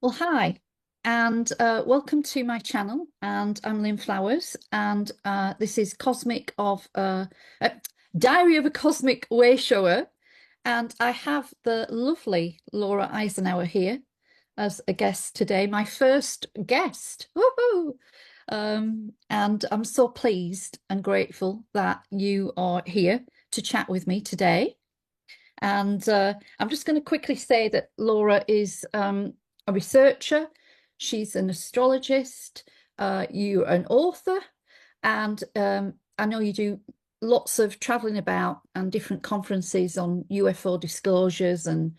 Well, hi, and welcome to my channel. And I'm Lynn Flowers, and this is uh, Diary of a Cosmic Wayshower. And I have the lovely Laura Eisenhower here as a guest today, my first guest. Woohoo! And I'm so pleased and grateful that you are here to chat with me today. And I'm just going to quickly say that Laura is a researcher, she's an astrologist, you're an author, and I know you do lots of traveling about and different conferences on UFO disclosures and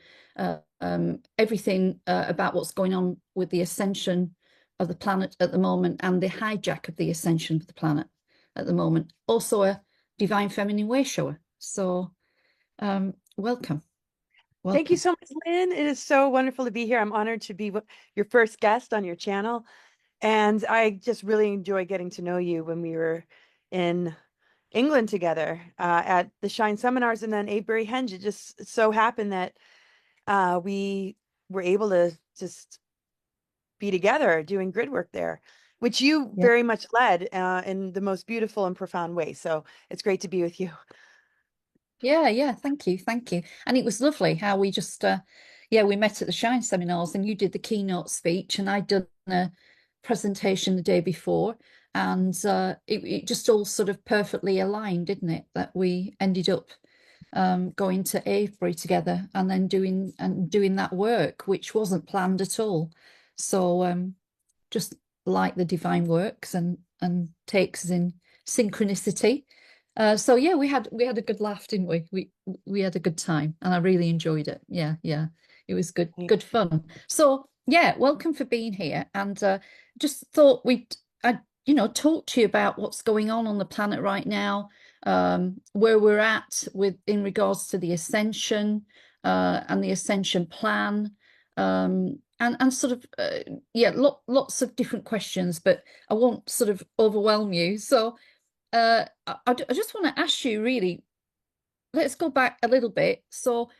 everything about what's going on with the ascension of the planet at the moment and the hijack of the ascension of the planet at the moment. Also a divine feminine way shower. So welcome. Thank you Welcome. so much, Lynn. It is so wonderful to be here. I'm honored to be your first guest on your channel. And I just really enjoy getting to know you when we were in England together at the Shine seminars and then Avebury Henge. It just so happened that we were able to just be together doing grid work there, which you Yeah. very much led in the most beautiful and profound way. So it's great to be with you. Yeah, yeah, thank you, thank you. And it was lovely how we just yeah, we met at the Shine seminars and you did the keynote speech and I'd done a presentation the day before and it just all sort of perfectly aligned, didn't it? That we ended up going to Avebury together and then doing that work, which wasn't planned at all. So just like the divine works and takes us in synchronicity. So yeah, we had a good laugh, didn't we? We had a good time, and I really enjoyed it. Yeah, yeah, it was good fun. So yeah, welcome for being here, and just thought I talk to you about what's going on the planet right now, where we're at with in regards to the ascension, and the ascension plan. And sort of yeah, lots of different questions, but I won't sort of overwhelm you. So I just want to ask you really, let's go back a little bit. So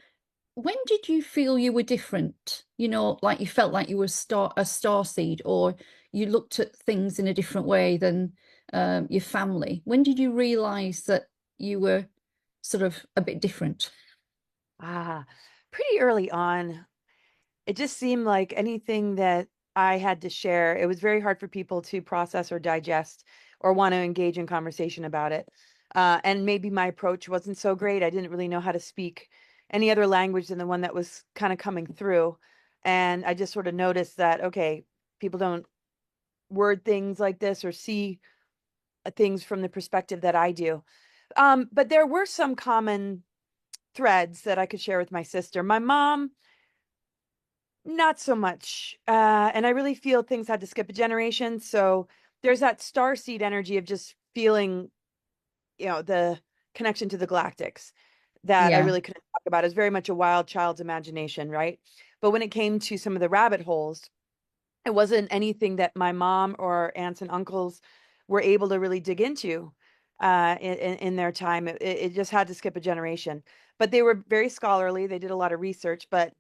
when did you feel you were different? Like you felt like you were a star seed, or you looked at things in a different way than your family. When did you realize that you were sort of a bit different? Ah, pretty early on. It just seemed like anything that I had to share, it was very hard for people to process or digest or want to engage in conversation about it. And maybe my approach wasn't so great. I didn't really know how to speak any other language than the one that was kind of coming through. And I just sort of noticed that, okay, people don't word things like this or see things from the perspective that I do. But there were some common threads that I could share with my sister. My mom, not so much. And I really feel things had to skip a generation. So there's that starseed energy of just feeling, the connection to the galactics that I Yeah, really couldn't talk about. It's very much a wild child's imagination, right? But when it came to some of the rabbit holes, it wasn't anything that my mom or aunts and uncles were able to really dig into in their time. It just had to skip a generation. But they were very scholarly. They did a lot of research, but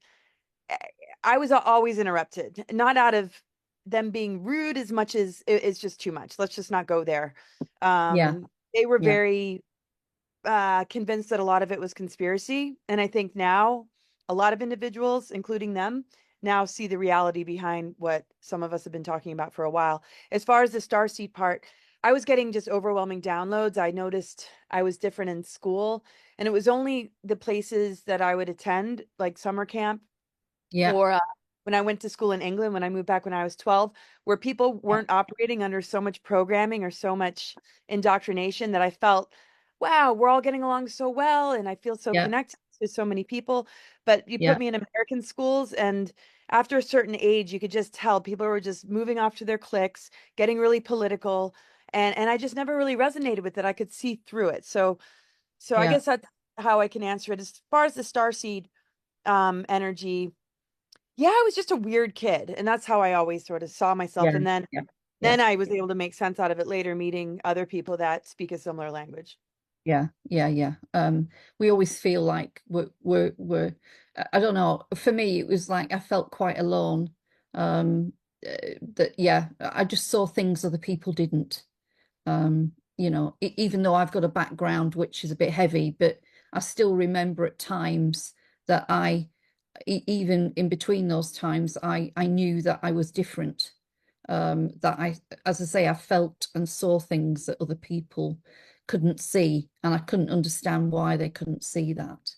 eh, I was always interrupted, not out of them being rude as much as it's just too much. Let's just not go there. yeah, They were yeah, very convinced that a lot of it was conspiracy. And I think now a lot of individuals, including them, now see the reality behind what some of us have been talking about for a while. As far as the starseed part, I was getting just overwhelming downloads. I noticed I was different in school, and it was only the places that I would attend, like summer camp yeah, or when I went to school in England, when I moved back when I was 12, where people yeah, weren't operating under so much programming or so much indoctrination that I felt, wow, we're all getting along so well. And I feel so yeah, connected to so many people. But you put yeah, me in American schools, and after a certain age, you could just tell people were just moving off to their cliques, getting really political. And I just never really resonated with it. I could see through it. So I yeah, guess that's how I can answer it. As far as the starseed energy, yeah, I was just a weird kid, and that's how I always sort of saw myself. yeah, And then yeah, yeah. then I was able to make sense out of it later, meeting other people that speak a similar language. Yeah, yeah, yeah. We always feel like we're I don't know. For me, it was like I felt quite alone. Um, that yeah, I just saw things other people didn't. Even though I've got a background which is a bit heavy, but I still remember at times that even in between those times, I knew that I was different. That as I say, I felt and saw things that other people couldn't see, and I couldn't understand why they couldn't see that.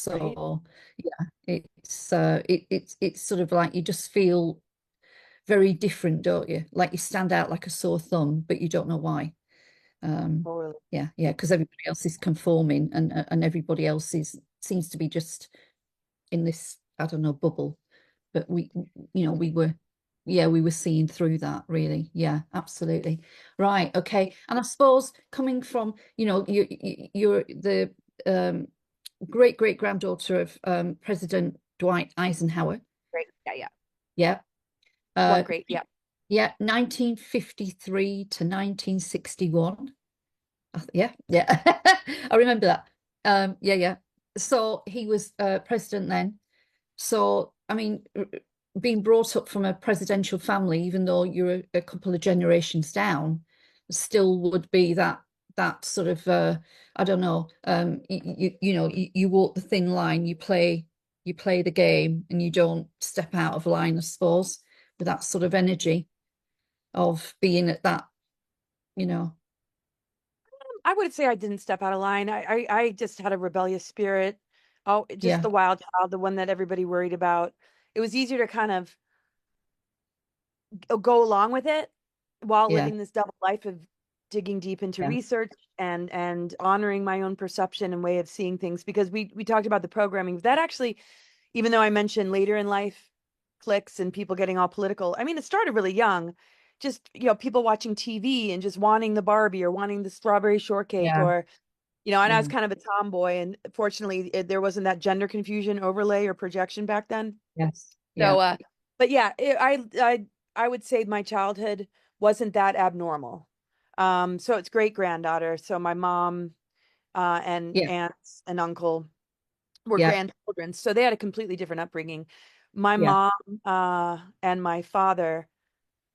Right. So yeah, it's sort of like you just feel very different, don't you? Like you stand out like a sore thumb, but you don't know why. Um, Totally. yeah, because everybody else is conforming, and everybody else is seems to be just in this, I don't know, bubble. But we were, yeah, we were seeing through that really. Yeah, absolutely. Right. Okay. And I suppose coming from, you're the um, great great granddaughter of President Dwight Eisenhower. Great. Yeah, yeah. Yeah. One Uh, great. Yeah. yeah, 1953 to 1961. Yeah, yeah. I remember that. Yeah, yeah. So he was president then. So, I mean, being brought up from a presidential family, even though you're a couple of generations down, still would be that sort of I don't know. You walk the thin line. You play the game, and you don't step out of line, I suppose, with that sort of energy of being at that, you know. I would say I didn't step out of line. I just had a rebellious spirit. Oh, just Yeah, the wild child, the one that everybody worried about. It was easier to kind of go along with it while yeah, living this double life of digging deep into yeah, research and honoring my own perception and way of seeing things, because we talked about the programming that actually, even though I mentioned later in life clicks and people getting all political, I mean, it started really young. Just, people watching TV and just wanting the Barbie or wanting the strawberry shortcake, yeah, or, and I was yeah. kind of a tomboy, and fortunately there wasn't that gender confusion overlay or projection back then. Yes, So, yeah, but yeah, I would say my childhood wasn't that abnormal. So it's great granddaughter. So my mom, and yeah, aunts and uncle were yeah, grandchildren. So they had a completely different upbringing. My yeah, mom, and my father,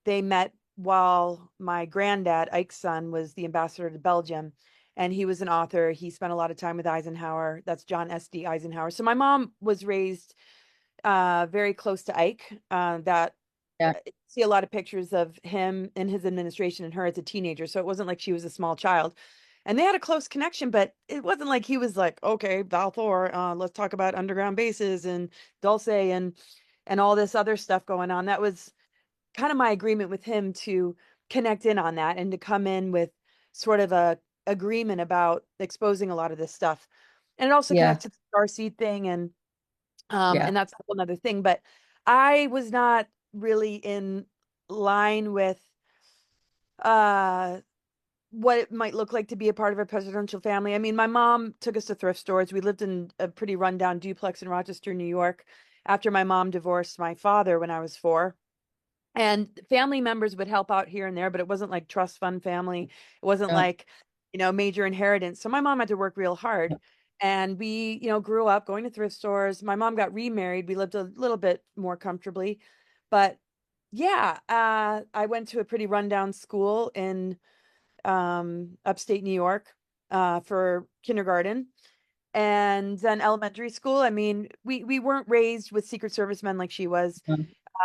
they met while my granddad, Ike's son, was the ambassador to Belgium. And he was an author. He spent a lot of time with Eisenhower. That's John S.D. Eisenhower. So my mom was raised very close to Ike. That yeah, see a lot of pictures of him in his administration and her as a teenager. So it wasn't like she was a small child. And they had a close connection, but it wasn't like he was like, okay, Val Thor, let's talk about underground bases and Dulce and all this other stuff going on. That was kind of my agreement with him to connect in on that and to come in with sort of a agreement about exposing a lot of this stuff. And it also yeah, connects to the starseed thing, yeah, and that's a whole other thing. But I was not really in line with uh what it might look like to be a part of a presidential family. I mean, my mom took us to thrift stores. We lived in a pretty rundown duplex in Rochester, New York, after my mom divorced my father when I was 4. And family members would help out here and there, but it wasn't like trust fund family. It wasn't no, like, major inheritance. So my mom had to work real hard. no, And we, grew up going to thrift stores. My mom got remarried. We lived a little bit more comfortably. But yeah, I went to a pretty rundown school in upstate New York for kindergarten. And then elementary school, I mean, we weren't raised with Secret Service men like she was. no,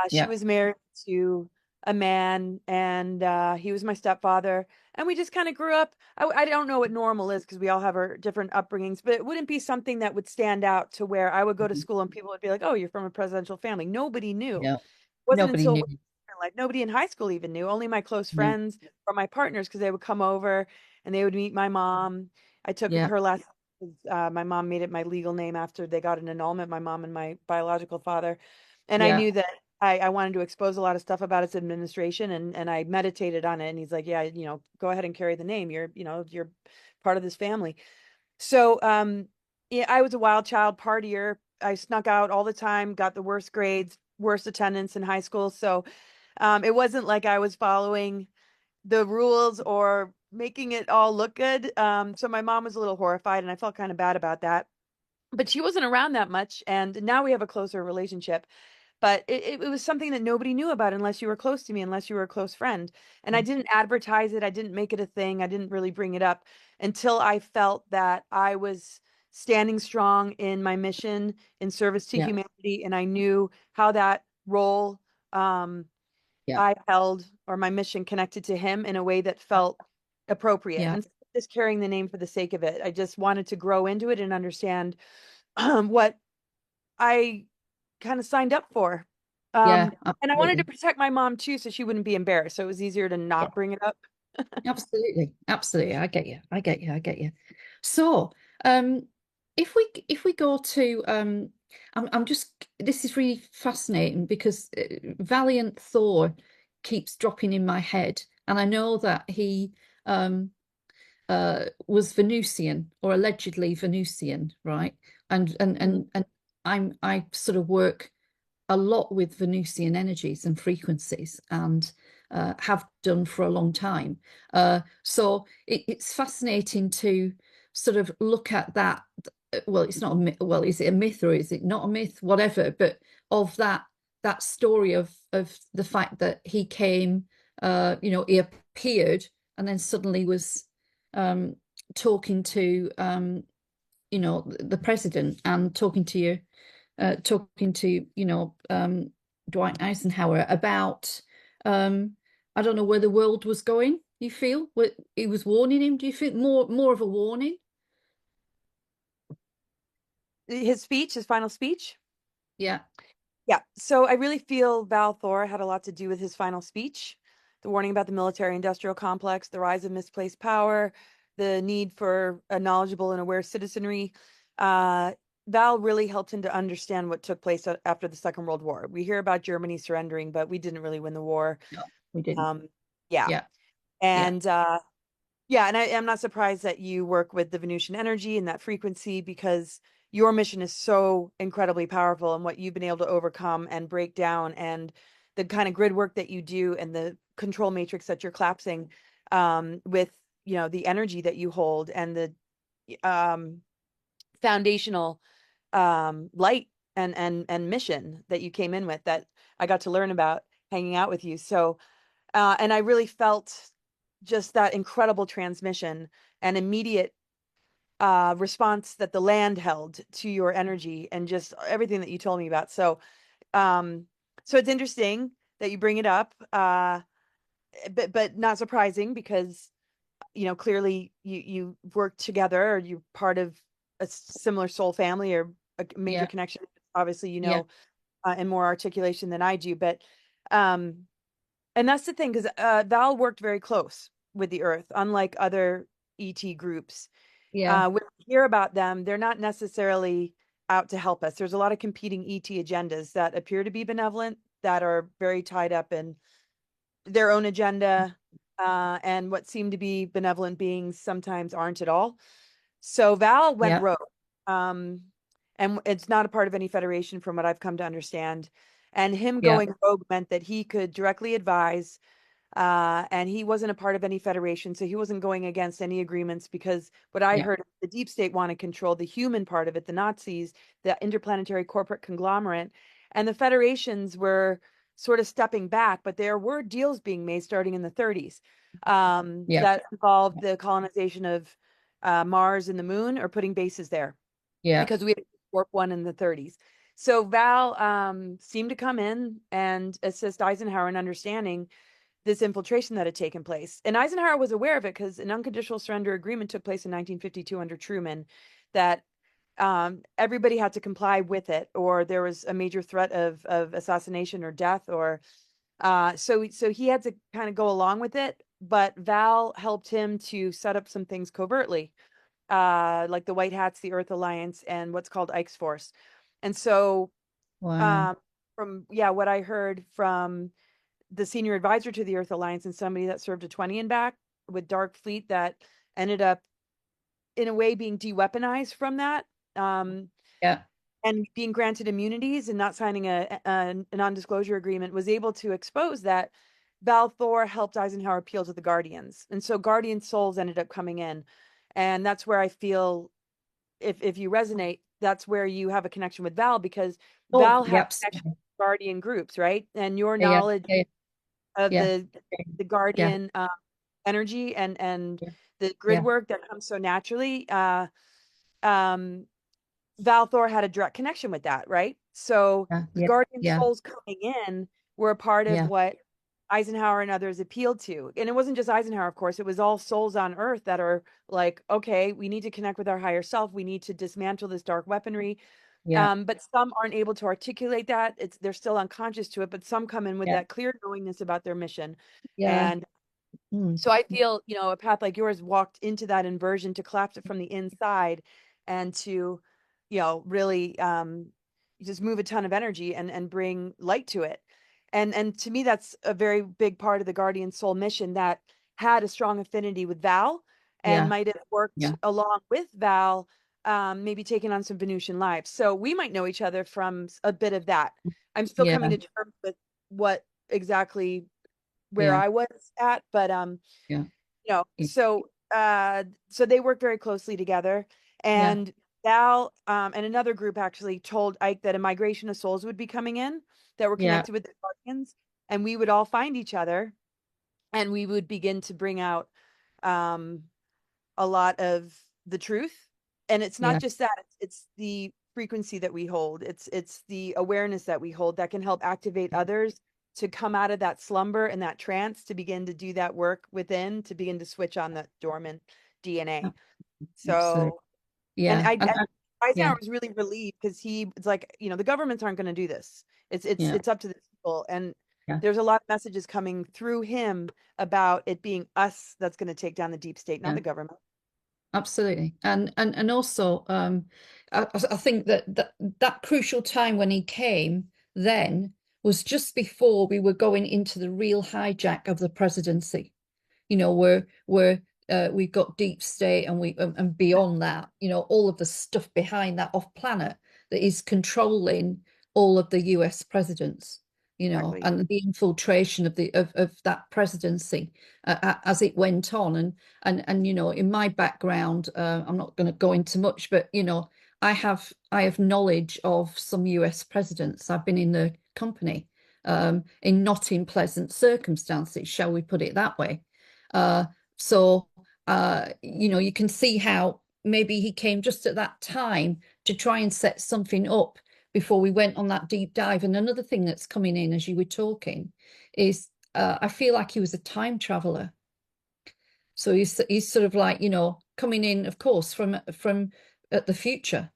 She yeah, was married to a man, and he was my stepfather. And we just kind of grew up. I don't know what normal is because we all have our different upbringings, but it wouldn't be something that would stand out to where I would go to mhm, school and people would be like, "Oh, you're from a presidential family." Nobody knew. yeah. It wasn't Nobody until knew. like nobody in high school even knew. Only my close No, friends or my partners, because they would come over and they would meet my mom. I took yeah, her last. My mom made it my legal name after they got an annulment, my mom and my biological father. And I yeah, knew that I wanted to expose a lot of stuff about its administration, and I meditated on it. And he's like, yeah, go ahead and carry the name. You're part of this family. So, yeah, I was a wild child partier. I snuck out all the time, got the worst grades, worst attendance in high school. So, it wasn't like I was following the rules or making it all look good. So my mom was a little horrified, and I felt kind of bad about that. But she wasn't around that much, and now we have a closer relationship. but it was something that nobody knew about unless you were close to me, unless you were a close friend. And I didn't advertise it. I didn't make it a thing. I didn't really bring it up until I felt that I was standing strong in my mission in service to Yeah. humanity. And I knew how that role um, Yeah. I held, or my mission connected to him in a way that felt appropriate. Yeah. And just carrying the name for the sake of it, I just wanted to grow into it and understand what I kind of signed up for. Yeah. And I wanted to Absolutely. protect my mom too, so she wouldn't be embarrassed. So it was easier to Yeah. not bring it up. Absolutely. Absolutely. I get you. I get you. I get you. So, um, if we go to I'm just this is really fascinating because Valiant Thor keeps dropping in my head, and I know that he um was Venusian or allegedly Venusian, right? Mhm. And I sort of work a lot with Venusian energies and frequencies and have done for a long time. So it's fascinating to sort of look at that. Well, it's not a myth. Well, is it a myth or is it not a myth? Whatever, but of that story of the fact that he came, he appeared and then suddenly was um, talking to the president and talking to Dwight Eisenhower about I don't know where the world was going. You feel what he was warning him? Do you feel more of a warning? His speech, his final speech. Yeah, Yeah. So I really feel Val Thor had a lot to do with his final speech. The warning about the military industrial complex, the rise of misplaced power, the need for a knowledgeable and aware citizenry. Uh, Val really helped him to understand what took place after the Second World War. We hear about Germany surrendering, but we didn't really win the war. no, we didn't. Um, yeah. Yeah, yeah, And yeah, and I am not surprised that you work with the Venusian energy and that frequency because your mission is so incredibly powerful and what you've been able to overcome and break down and the kind of grid work that you do and the control matrix that you're collapsing with, the energy that you hold and the um, foundational light and mission that you came in with that I got to learn about hanging out with you. So and I really felt just that incredible transmission and immediate response that the land held to your energy and just everything that you told me about. Um, so it's interesting that you bring it up, but not surprising because clearly you work together or you're part of a similar soul family or a major yeah, connection. Obviously, yeah, and more articulation than I do, but um, and that's the thing, because Val worked very close with the Earth, unlike other ET groups. yeah, When we hear about them, they're not necessarily out to help us. There's a lot of competing ET agendas that appear to be benevolent, that are very tied up in their own agenda, and what seem to be benevolent beings sometimes aren't at all. So Val went yeah, rogue, and it's not a part of any federation, from what I've come to understand. And him yeah, going rogue meant that he could directly advise and he wasn't a part of any federation, so he wasn't going against any agreements because what I yeah, heard, the deep state wanted control the human part of it, the Nazis, the interplanetary corporate conglomerate, and the federations were sort of stepping back, but there were deals being made starting in the 30s yeah, that involved the colonization of Mars and the moon or putting bases there yeah, because we had Warp One in the 30s. So Val seemed to come in and assist Eisenhower in understanding this infiltration that had taken place. And Eisenhower was aware of it because an unconditional surrender agreement took place in 1952 under Truman that everybody had to comply with it, or there was a major threat of assassination or death, or so he had to kind of go along with it. But Val helped him to set up some things covertly, like the White Hats, the Earth Alliance, and what's called Ike's Force. And so, wow, um, from what I heard from the senior advisor to the Earth Alliance and somebody that served a 20 and back with Dark Fleet that ended up in a way being de-weaponized from that, um, yeah, and being granted immunities and not signing a non-disclosure agreement, was able to expose that Val Thor helped Eisenhower appeal to the Guardians. And so Guardian souls ended up coming in. And that's where I feel, if you resonate, that's where you have a connection with Val, because oh, Val had yeah, a connection absolutely. guardian groups, right? And your yeah, knowledge yeah, of yeah, the yeah, guardian energy and yeah, the grid yeah, work that comes so naturally. Um, Val Thor had a direct connection with that, right? So yeah, the yeah, guardian yeah, souls coming in were a part of yeah, what Eisenhower and others appealed to. And it wasn't just Eisenhower, of course, it was all souls on Earth that are like, okay, we need to connect with our higher self. We need to dismantle this dark weapery. yeah, But some aren't able to articulate that. They're still unconscious to it, but some come in with yeah, that clear knowingness about their mission. yeah, And mm, so I feel, a path like yours walked into that inversion to collapse it from the inside and to, really just move a ton of energy and bring light to it. And to me, that's a very big part of the Guardian Soul mission that had a strong affinity with Val and yeah, might have worked yeah, along with Val, maybe taking on some Venusian lives. So we might know each other from a bit of that. I'm still coming yeah, to terms with what exactly where yeah, I was at, but yeah, you know, yeah, so so they work very closely together. yeah, And Val and another group actually told Ike that a migration of souls would be coming in that were yeah, connected with the Guardians, and we would all find each other and we would begin to bring out um a lot of the truth. And it's not yeah, just that, it's the frequency that we hold. It's the awareness that we hold that can help activate others to come out of that slumber and that trance to begin to do that work within, to begin to switch on the dormant DNA. absolutely. So, and Yeah, and yeah, Eisenhower was really relieved because it's like, the governments aren't going to do this. yeah, It's up to the people. And yeah, there's a lot of messages coming through him about it being us that's going to take down the deep state, not yeah. the government. Absolutely. And also I think that crucial time when he came then was just before we were going into the real hijack of the presidency. Where we've got deep state and we and beyond that, all of the stuff behind that off planet that is controlling all of the US presidents, Exactly. and the infiltration of that presidency as it went on. And in my background, I'm not going to go into much, but I have knowledge of some US presidents. I've been in the company in not in pleasant circumstances, shall we put it that way. Uh, so you can see how maybe he came just at that time to try and set something up before we went on that deep dive. And another thing that's coming in as you were talking is I feel like he was a time traveler. So he's sort of like, coming in, of course, from the future,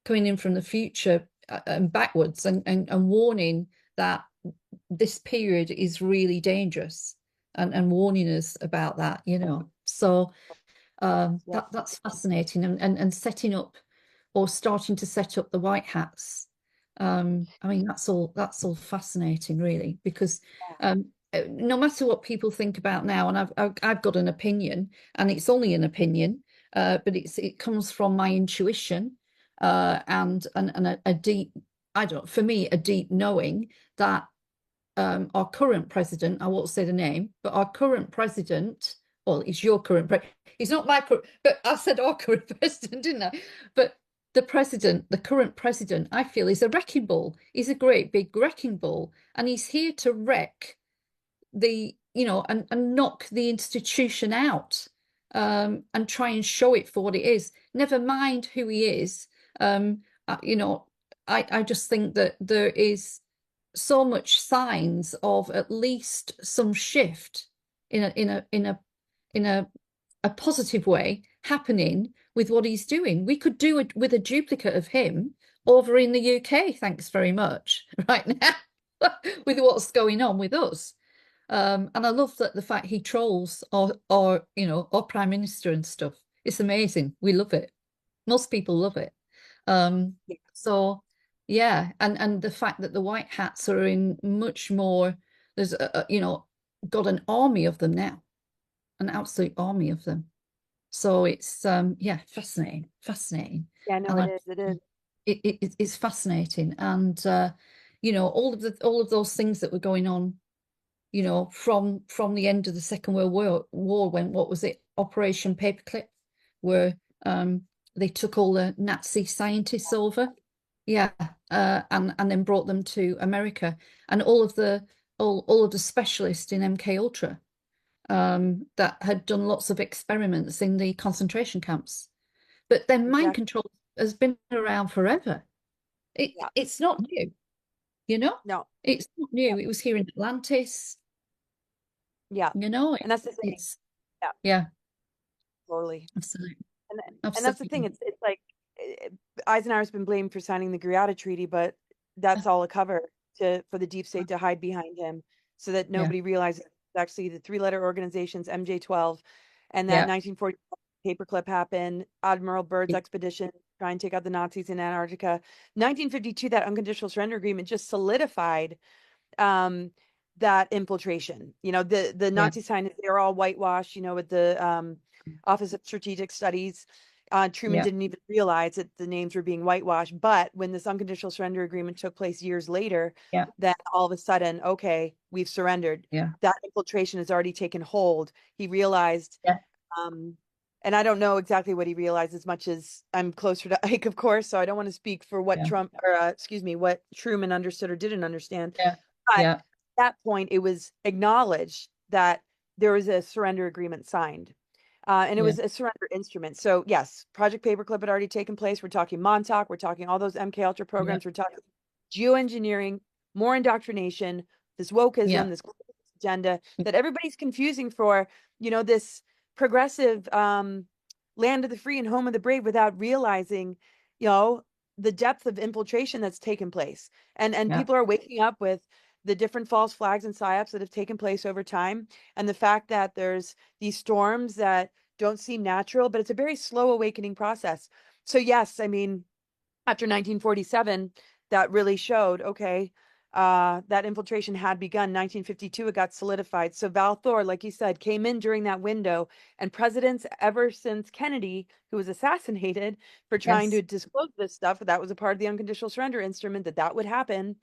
coming in from the future and backwards and warning that this period is really dangerous and warning us about that. So Yeah. that's fascinating and setting up or starting to set up the white hats. I mean, that's all fascinating, really, because no matter what people think about now, and I've got an opinion, and it's only an opinion, but it comes from my intuition and a deep, I don't, for me, a deep knowing that our current president, I won't say the name, but our current president, well, he's your current president. He's not my current, but I said our current president, didn't I? But the current president, I feel is a wrecking ball. He's a great big wrecking ball, and he's here to wreck and knock the institution out, and try and show it for what it is. Never mind who he is. Um, uh, you know, I just think that there is so much signs of at least some shift in a positive way happening with what he's doing. We could do it with a duplicate of him over in the UK, thanks very much, right now, with what's going on with us. And I love that the fact he trolls our prime minister and stuff. It's amazing. We love it. Most people love it. So yeah, and the fact that the white hats are in much more, there's got an army of them now, an absolute army of them. So it's yeah, fascinating, fascinating. Yeah, no, And it is. It is. it's fascinating. And all of those things that were going on, from the end of the Second World War, when, what was it, Operation Paperclip, where they took all the Nazi scientists over. yeah, and then brought them to America, and all of the specialists in MK Ultra that had done lots of experiments in the concentration camps. But then mind Exactly. control has been around forever. Yeah. It's not new, you know? No. It's not Yeah. new. It was here in Atlantis, Yeah. you know, And that's the thing. it's Yeah, yeah, totally. absolutely. And that's the thing. Absolutely. It's like eh, Eisenhower's been blamed for signing the Greada Treaty, but that's all a cover to for the deep state to hide behind him, so that Yeah, nobody realizes it's actually the three-letter organizations MJ12, and that yeah, 1940 paperclip happened. Admiral Byrd's expedition try and take out the Nazis in Antarctica. 1952, that unconditional surrender agreement just solidified um that infiltration. The yeah, Nazi scientists, they were all whitewashed, with the Office of Strategic Studies. Truman yeah, didn't even realize that the names were being whitewashed. But when this unconditional surrender agreement took place years later, yeah, then all of a sudden, okay, we've surrendered. yeah, That infiltration has already taken hold. He realized, yeah, um, and I don't know exactly what he realized as much as I'm closer to Ike, of course, so I don't want to speak for what yeah, Trump or excuse me, what Truman understood or didn't understand. yeah, But at yeah, that point, it was acknowledged that there was a surrender agreement signed. And it yeah, was a surrender instrument. So yes, Project Paperclip had already taken place. We're talking Montauk. We're talking all those MK Ultra yeah, programs. We're talking geoengineering, more indoctrination, this wokeism, yeah, this agenda that everybody's confusing for, this progressive land of the free and home of the brave without realizing, you know, the depth of infiltration that's taken place. And yeah, people are waking up with the different false flags and psyops that have taken place over time, and the fact that there's these storms that don't seem natural, but it's a very slow awakening process. So yes, I mean, after 1947, that really showed, okay, that infiltration had begun. 1952, it got solidified. So Val Thor, like you said, came in during that window, and presidents ever since Kennedy, who was assassinated for trying yes, to disclose this stuff, that was a part of the unconditional surrender instrument, that would happen.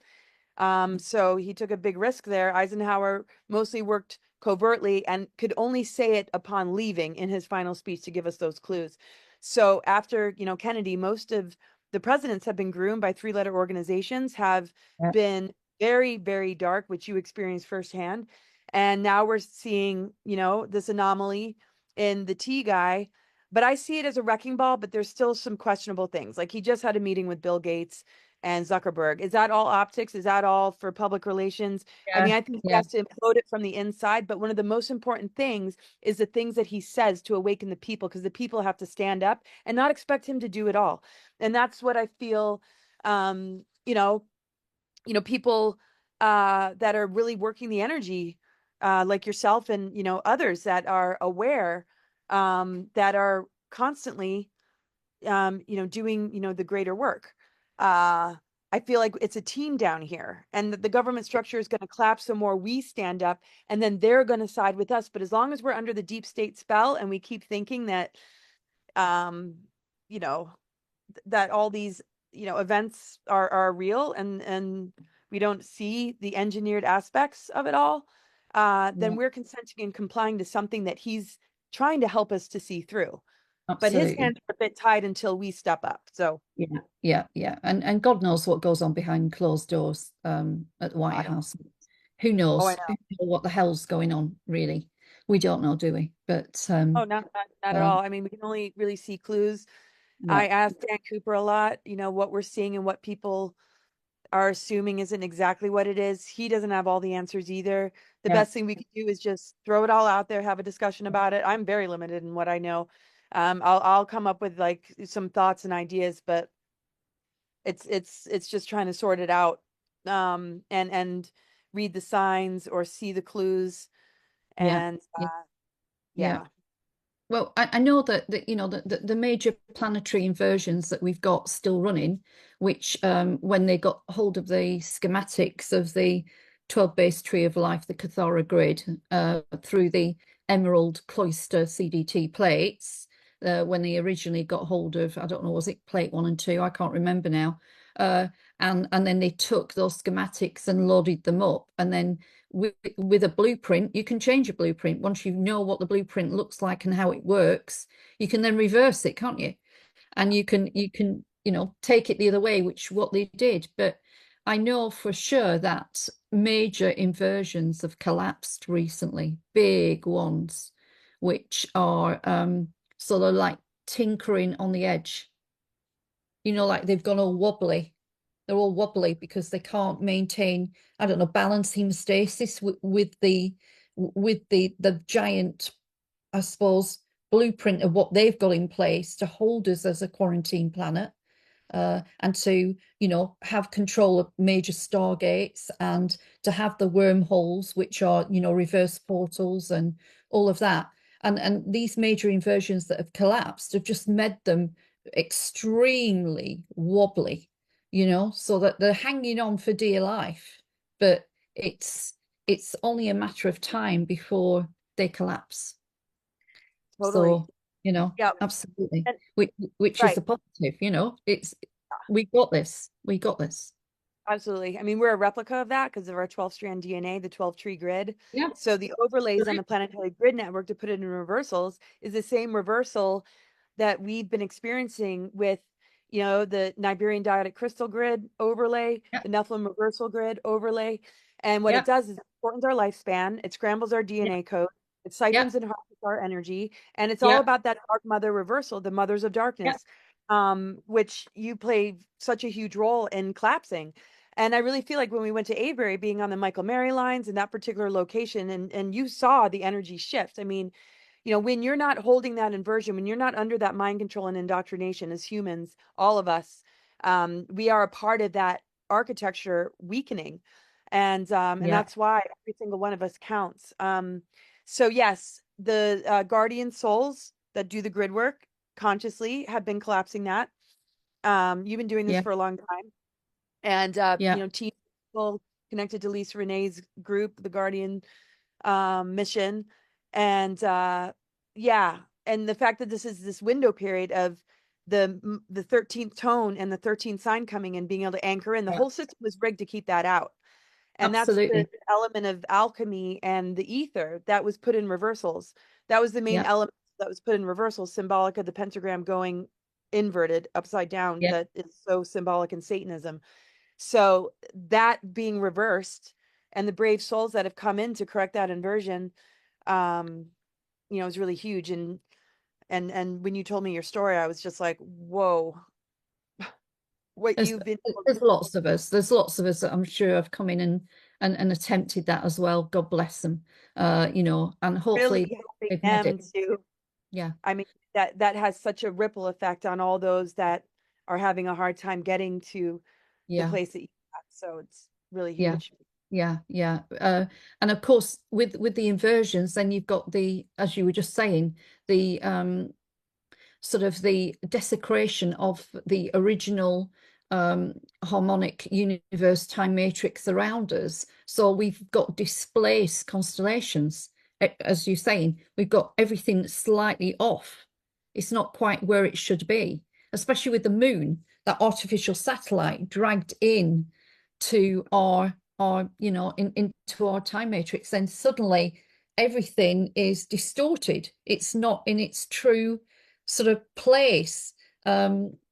So he took a big risk there. Eisenhower mostly worked covertly and could only say it upon leaving in his final speech to give us those clues. So after, Kennedy, most of the presidents have been groomed by three-letter organizations, have yeah, been very, very dark, which you experienced firsthand. And now we're seeing, this anomaly in the T guy. But I see it as a wrecking ball, but there's still some questionable things. Like he just had a meeting with Bill Gates and Zuckerberg. Is that all optics? Is that all for public relations? I yeah, mean, I think he yeah, has to implode it from the inside, but one of the most important things is the things that he says to awaken the people, because the people have to stand up and not expect him to do it all. And that's what I feel, um, you know, people that are really working the energy, like yourself and, others that are aware, that are constantly doing, the greater work. Uh, I feel like it's a team down here, and that the government structure is going to collapse the more we stand up, and then they're going to side with us. But as long as we're under the deep state spell and we keep thinking that, um, you know, that all these, events are real, and we don't see the engineered aspects of it all, then yeah, we're consenting and complying to something that he's trying to help us to see through. But his absolutely. hands are a bit tied until we step up. So Yeah, yeah, yeah. And God knows what goes on behind closed doors at the White I don't. House. Who Oh, I knows? know. Who knows what the hell's going on, really? We don't know, do we? But Oh, not at all. um I mean, we can only really see clues. yeah, I asked Dan Cooper a lot, what we're seeing and what people are assuming isn't exactly what it is. He doesn't have all the answers either. The yeah, best thing we can do is just throw it all out there, have a discussion about it. I'm very limited in what I know. I'll come up with like some thoughts and ideas, but it's just trying to sort it out, and read the signs or see the clues, yeah, and yeah, yeah. yeah. Well, I know that you know the major planetary inversions that we've got still running, which when they got hold of the schematics of the 12 base tree of life, the Cathara grid, through the emerald cloister CDT plates, when they originally got hold of, I don't know, was it plate 1 and 2? I can't remember now. Uh, and then they took those schematics and loaded them up, and then with a blueprint, you can change a blueprint. Once you know what the blueprint looks like and how it works, you can then reverse it, can't you? And you can take it the other way, which what they did. But I know for sure that major inversions have collapsed recently, big ones, which are sort of like tinkering on the edge. Like they've gone all wobbly. They're all wobbly because they can't maintain, I don't know, balance hemostasis with the giant, I suppose, blueprint of what they've got in place to hold us as a quarantine planet, and to, have control of major stargates and to have the wormholes, which are, reverse portals and all of that. And these major inversions that have collapsed have just made them extremely wobbly, so that they're hanging on for dear life. But it's only a matter of time before they collapse. Totally. So, Yeah. absolutely, And, which is right. a positive, we got this. We got this. Absolutely. I mean, we're a replica of that because of our 12-strand DNA, the 12-tree grid. Yeah, So the overlays on the correct. planetary grid network, to put it in reversals, is the same reversal that we've been experiencing with, the Niberian Diodic crystal grid overlay, Yeah, the Nephilim reversal grid overlay. And what it yeah, does is it shortens our lifespan, it scrambles our yeah, DNA code, it yeah, siphons and harvests our energy, and it's all yeah, about that dark mother reversal, the mothers of yeah, darkness, which you play such a huge role in collapsing. And I really feel like when we went to Avebury, being on the Michael Mary lines in that particular location, and you saw the energy shift. I mean, when you're not holding that inversion, when you're not under that mind control and indoctrination as humans, all of us, we are a part of that architecture weakening. And yeah, that's why every single one of us counts. So yes, the guardian souls that do the grid work consciously have been collapsing that. You've been doing this yeah, for a long time. And yeah, team people connected to Lisa Renee's group, the Guardian mission. And yeah, and the fact that this is this window period of the 13th tone and the 13th sign coming and being able to anchor in, the yeah. whole system was rigged to keep that out. And that's the Absolutely. element of alchemy and the ether that was put in reversals. That was the main Yeah, element that was put in reversals, symbolic of the pentagram going inverted upside down, yeah. that is so symbolic in Satanism. So that being reversed, and the brave souls that have come in to correct that inversion, um, is really huge. And when you told me your story, I was just like, whoa, what There's, you've been able to there's lots of us. There's lots of us that I'm sure have come in and attempted that as well. God bless them. And really hopefully helping they've made them it. to, Yeah, I mean, that has such a ripple effect on all those that are having a hard time getting to the yeah, place that you got. So it's really yeah, huge. yeah, yeah. And of course, with the inversions, then you've got the, as you were just saying, the sort of the desecration of the original harmonic universe time matrix around us. So we've got displaced constellations. As you're saying, we've got everything slightly off. It's not quite where it should be, especially with the moon, that artificial satellite dragged in to our into our time matrix. Then suddenly everything is distorted. It's not in its true sort of place,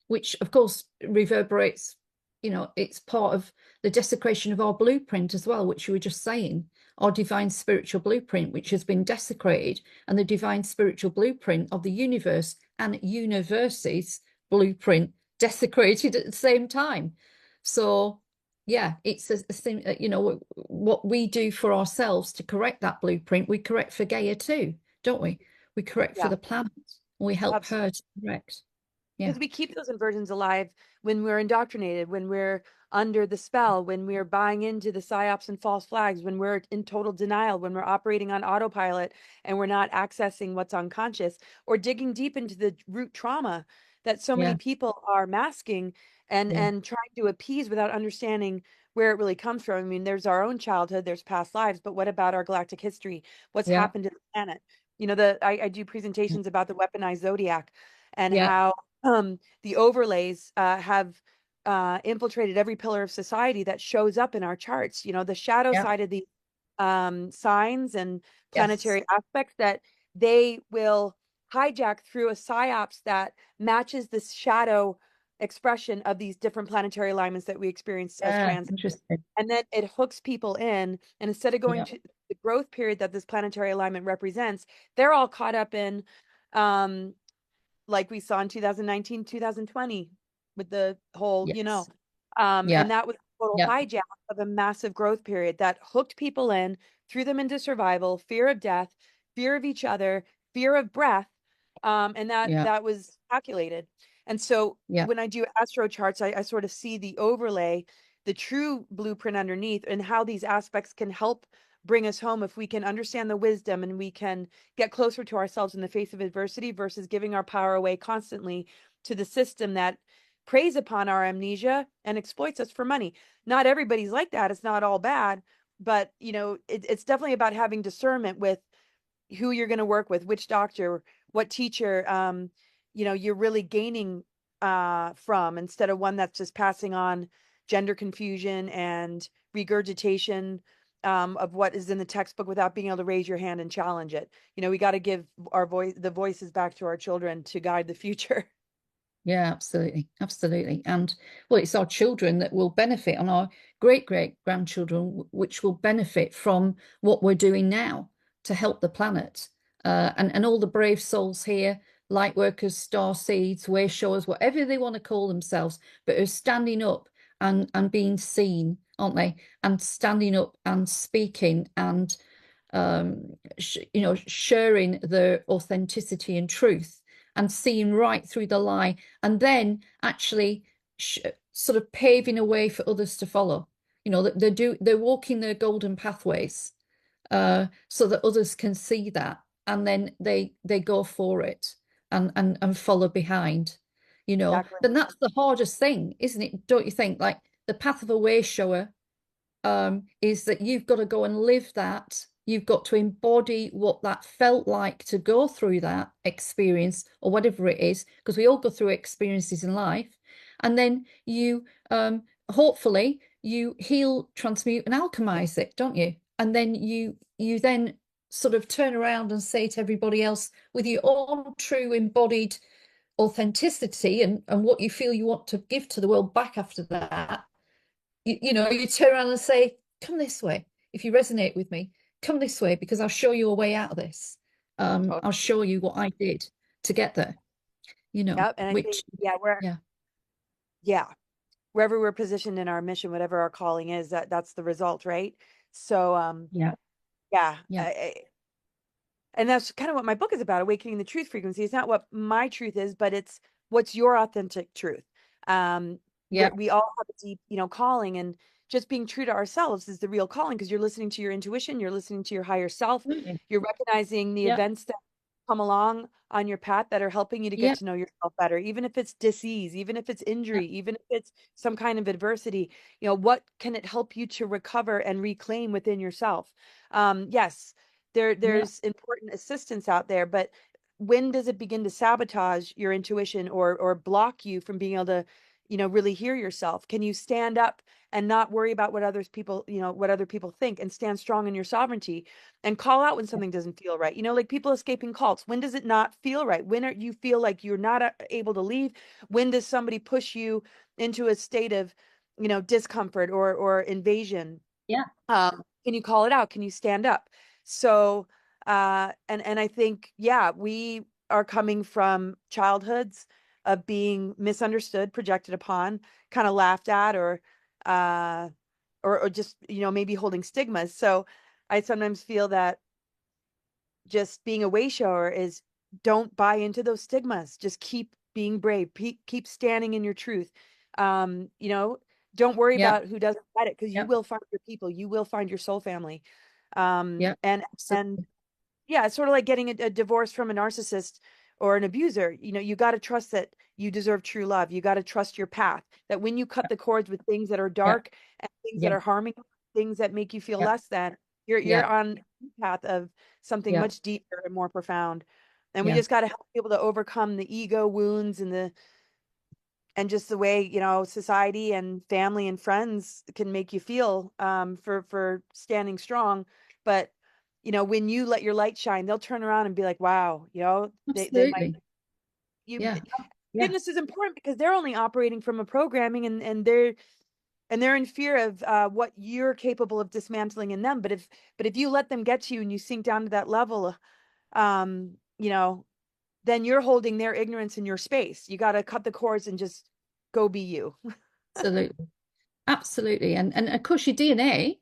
which of course reverberates, it's part of the desecration of our blueprint as well, which you were just saying, our divine spiritual blueprint, which has been desecrated, and the divine spiritual blueprint of the universe and universe's blueprint desecrated at the same time. So, yeah, it's a thing, what we do for ourselves to correct that blueprint, we correct for Gaia too, don't we? We correct for Yeah, the planet. We help absolutely. her to correct. Yeah, Because we keep those inversions alive when we're indoctrinated, when we're under the spell, when we're buying into the psyops and false flags, when we're in total denial, when we're operating on autopilot and we're not accessing what's unconscious, or digging deep into the root trauma that so many yeah, people are masking and yeah, trying to appease without understanding where it really comes from. I mean, there's our own childhood, there's past lives, but what about our galactic history? What's yeah, happened to the planet? I do presentations about the weaponized zodiac and yeah, how the overlays have infiltrated every pillar of society that shows up in our charts. The shadow yeah, side of the signs and yes, planetary aspects that they will hijack through a psyops that matches this shadow expression of these different planetary alignments that we experience as Yeah, transit. interesting. And then it hooks people in. And instead of going Yeah, to the growth period that this planetary alignment represents, they're all caught up in, um, like we saw in 2019, 2020, with the whole, yes. and Yeah, that was a total yeah, hijack of a massive growth period that hooked people in, threw them into survival, fear of death, fear of each other, fear of breath. And yeah, that was calculated. And so yeah, when I do astro charts, I sort of see the overlay, the true blueprint underneath, and how these aspects can help bring us home if we can understand the wisdom and we can get closer to ourselves in the face of adversity versus giving our power away constantly to the system that preys upon our amnesia and exploits us for money. Not everybody's like that. It's not all bad, but it's definitely about having discernment with who you're going to work with, which doctor, what teacher, you're really gaining from, instead of one that's just passing on gender confusion and regurgitation of what is in the textbook without being able to raise your hand and challenge it. We got to give the voices back to our children to guide the future. yeah, absolutely, absolutely. And well, it's our children that will benefit, and our great grandchildren, which will benefit from what we're doing now to help the planet. And all the brave souls here, light workers, star seeds, wayshowers, whatever they want to call themselves, but are standing up and being seen, aren't they? And standing up and speaking and sharing their authenticity and truth and seeing right through the lie, and then actually sort of paving a way for others to follow. They're walking their golden pathways, so that others can see that, and then they go for it and follow behind. Exactly. Then that's the hardest thing, isn't it? Don't you think? Like the path of a way shower, is that you've got to go and live that. You've got to embody what that felt like to go through that experience or whatever it is, because we all go through experiences in life. And then hopefully, you heal, transmute, and alchemize it, don't you? And then you then sort of turn around and say to everybody else with your own true embodied authenticity and what you feel you want to give to the world back after that, you turn around and say, come this way. If you resonate with me, come this way because I'll show you a way out of this. I'll Totally. show you what I did to get there, Yep. And I think, which, yeah, yeah, yeah, wherever we're positioned in our mission, whatever our calling is, that's the result, right? So, yeah, yeah, yeah, and that's kind of what my book is about, awakening the truth frequency. It's not what my truth is, but it's what's your authentic truth. yeah, We all have a deep, calling, and just being true to ourselves is the real calling, because you're listening to your intuition, you're listening to your higher self, absolutely. you're recognizing the Yeah, events that come along on your path that are helping you to get yeah, to know yourself better, even if it's disease, even if it's yeah, injury, even if it's some kind of adversity. What can it help you to recover and reclaim within yourself? Yes, yeah, there's important assistance out there, but when does it begin to sabotage your intuition or block you from being able to really hear yourself? Can you stand up and not worry about what other people think, and stand strong in your sovereignty and call out when something doesn't feel right? Like people escaping cults, when does it not feel right? When are you feel like you're not able to leave? When does somebody push you into a state of discomfort or invasion? yeah, Can you call it out? Can you stand up? So, and I think, yeah, we are coming from childhoods of being misunderstood, projected upon, kind of laughed at, uh, or just, maybe holding stigmas. So I sometimes feel that just being a way shower is, don't buy into those stigmas. Just keep being brave. Keep standing in your truth. Um, you know, don't worry yeah, about who doesn't get it, because you yeah, will find your people. You will find your soul family. yeah, And absolutely. yeah, it's sort of like getting a divorce from a narcissist or an abuser. You got to trust that you deserve true love. You got to trust your path. That when you cut the cords with things that are Yeah, dark and things that yeah, are harming you, things that make you feel yeah, less than, you're yeah, on a path of something yeah, much deeper and more profound. And we yeah, just got to help people to overcome the ego wounds and just the way society and family and friends can make you feel, for standing strong. But when you let your light shine, they'll turn around and be like, wow, they might absolutely. you Yeah, Yeah. Goodness is important because they're only operating from a programming, and they're in fear of what you're capable of dismantling in them. But if you let them get to you and you sink down to that level, you know, then you're holding their ignorance in your space. You got to cut the cords and just go be you. Absolutely. Absolutely. And of course, your DNA,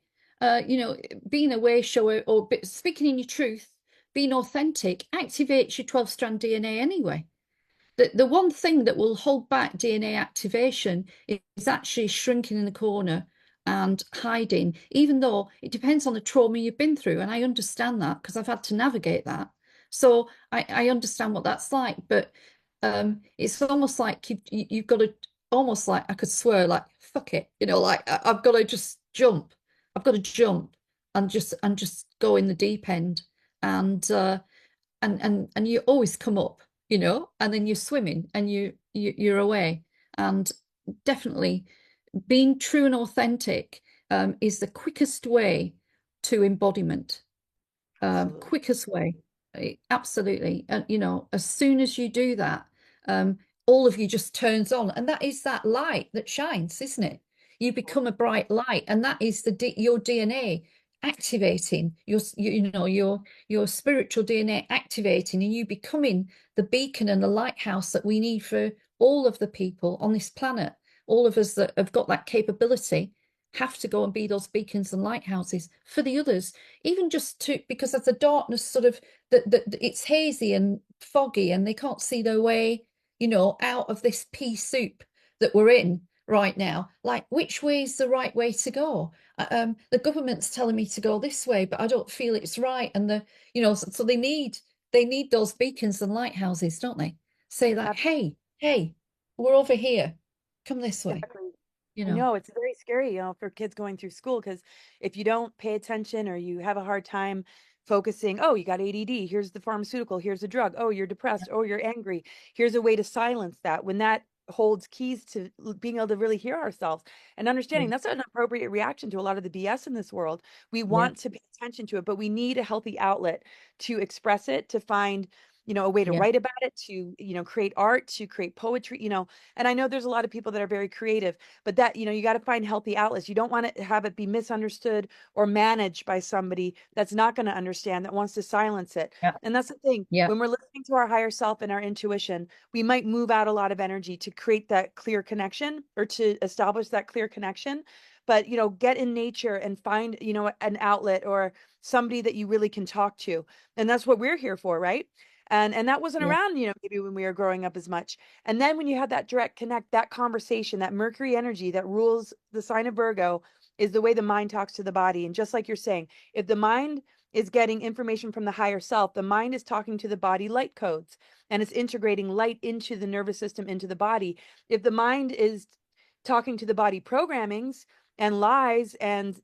you know, being a way shower or speaking in your truth, being authentic activates your 12-strand DNA anyway. The one thing that will hold back DNA activation is actually shrinking in the corner and hiding, even though it depends on the trauma you've been through. And I understand that because I've had to navigate that. So I understand what that's like. But it's almost like you've got to, almost like I could swear, like, fuck it, you know, like I've got to just jump. I've got to jump and just go in the deep end. And and you always come up, you know, and then you're swimming and you're away. And definitely being true and authentic is the quickest way to embodiment, Absolutely. quickest way. Absolutely. And you know, as soon as you do that, um, all of you just turns on, and that is that light that shines, isn't it? You become a bright light, and that is your DNA activating you know your spiritual DNA activating, and you becoming the beacon and the lighthouse that we need for all of the people on this planet. All of us that have got that capability have to go and be those beacons and lighthouses for the others, even just to, because of the darkness, sort of that it's hazy and foggy and they can't see their way, you know, out of this pea soup that we're in right now. Like, which way is the right way to go? The government's telling me to go this way, but I don't feel it's right. And you know, so they need those beacons and lighthouses, don't they? Say like, hey, we're over here. Come this way, Exactly. you I know. know it's very scary, for kids going through school because if you don't pay attention or you have a hard time focusing, oh, you got ADD, here's the pharmaceutical, here's the drug, oh, you're depressed, oh, you're angry. Here's a way to silence that when that holds keys to being able to really hear ourselves and Yeah, understanding that's an appropriate reaction to a lot of the BS in this world. We yeah, want to pay attention to it, but we need a healthy outlet to express it, to find, a way to yeah, write about it, to, create art, to create poetry, and I know there's a lot of people that are very creative, but that, you got to find healthy outlets. You don't want to have it be misunderstood or managed by somebody that's not going to understand, that wants to silence it. yeah, And that's the thing. yeah, When we're listening to our higher self and our intuition, we might move out a lot of energy to create that clear connection or to establish that clear connection. But, get in nature and find, an outlet or somebody that you really can talk to. And that's what we're here for, right? And that wasn't yeah, around, maybe when we were growing up as much. And then when you have that direct connect, that conversation, that Mercury energy that rules the sign of Virgo is the way the mind talks to the body. And just like you're saying, if the mind is getting information from the higher self, the mind is talking to the body light codes and it's integrating light into the nervous system, into the body. If the mind is talking to the body programmings and lies and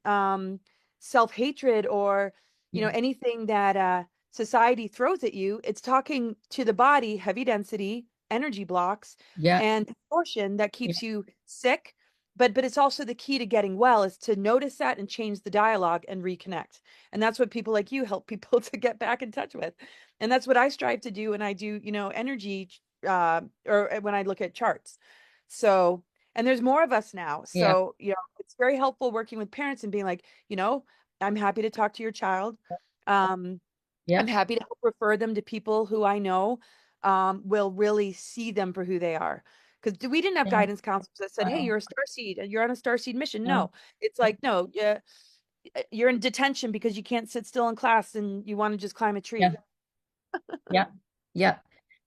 self-hatred or, yeah, anything that society throws at you, it's talking to the body, heavy density, energy blocks, yeah, and distortion that yeah, keeps you sick. But it's also the key to getting well is to notice that and change the dialogue and reconnect. And that's what people like you help people to get back in touch with. And that's what I strive to do when I do, energy or when I look at charts. So, and there's more of us now. yeah, So, it's very helpful working with parents and being like, I'm happy to talk to your child. Um, yeah, I'm happy to help refer them to people who I know will really see them for who they are. Because we didn't have yeah. guidance counselors that said, "Hey, Wow. you're a star seed. You're on a star seed mission." No, No, it's like, no, yeah, you're in detention because you can't sit still in class and you want to just climb a yeah, tree. yeah, yeah.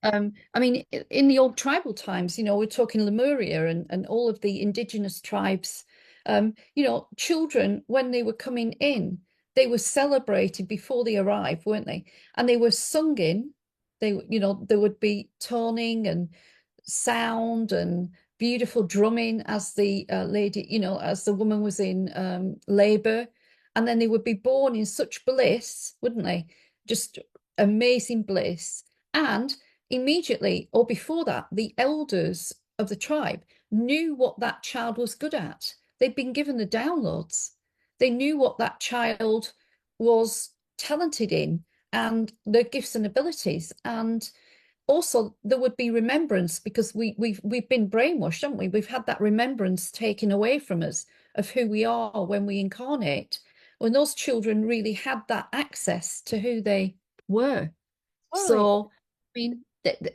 I mean, in the old tribal times, you know, we're talking Lemuria and all of the indigenous tribes. You know, children when they were coming in, they were celebrated before they arrived, weren't they? And they were sung in. They, you know, there would be toning and sound and beautiful drumming as the lady, you know, as the woman was in labor. And then they would be born in such bliss, wouldn't they? Just amazing bliss. And immediately, or before that, the elders of the tribe knew what that child was good at. They'd been given the downloads. They knew what that child was talented in and their gifts and abilities. And also there would be remembrance because we've been brainwashed, haven't we? We've had that remembrance taken away from us of who we are when we incarnate. When those children really had that access to who they were. Totally. So, I mean,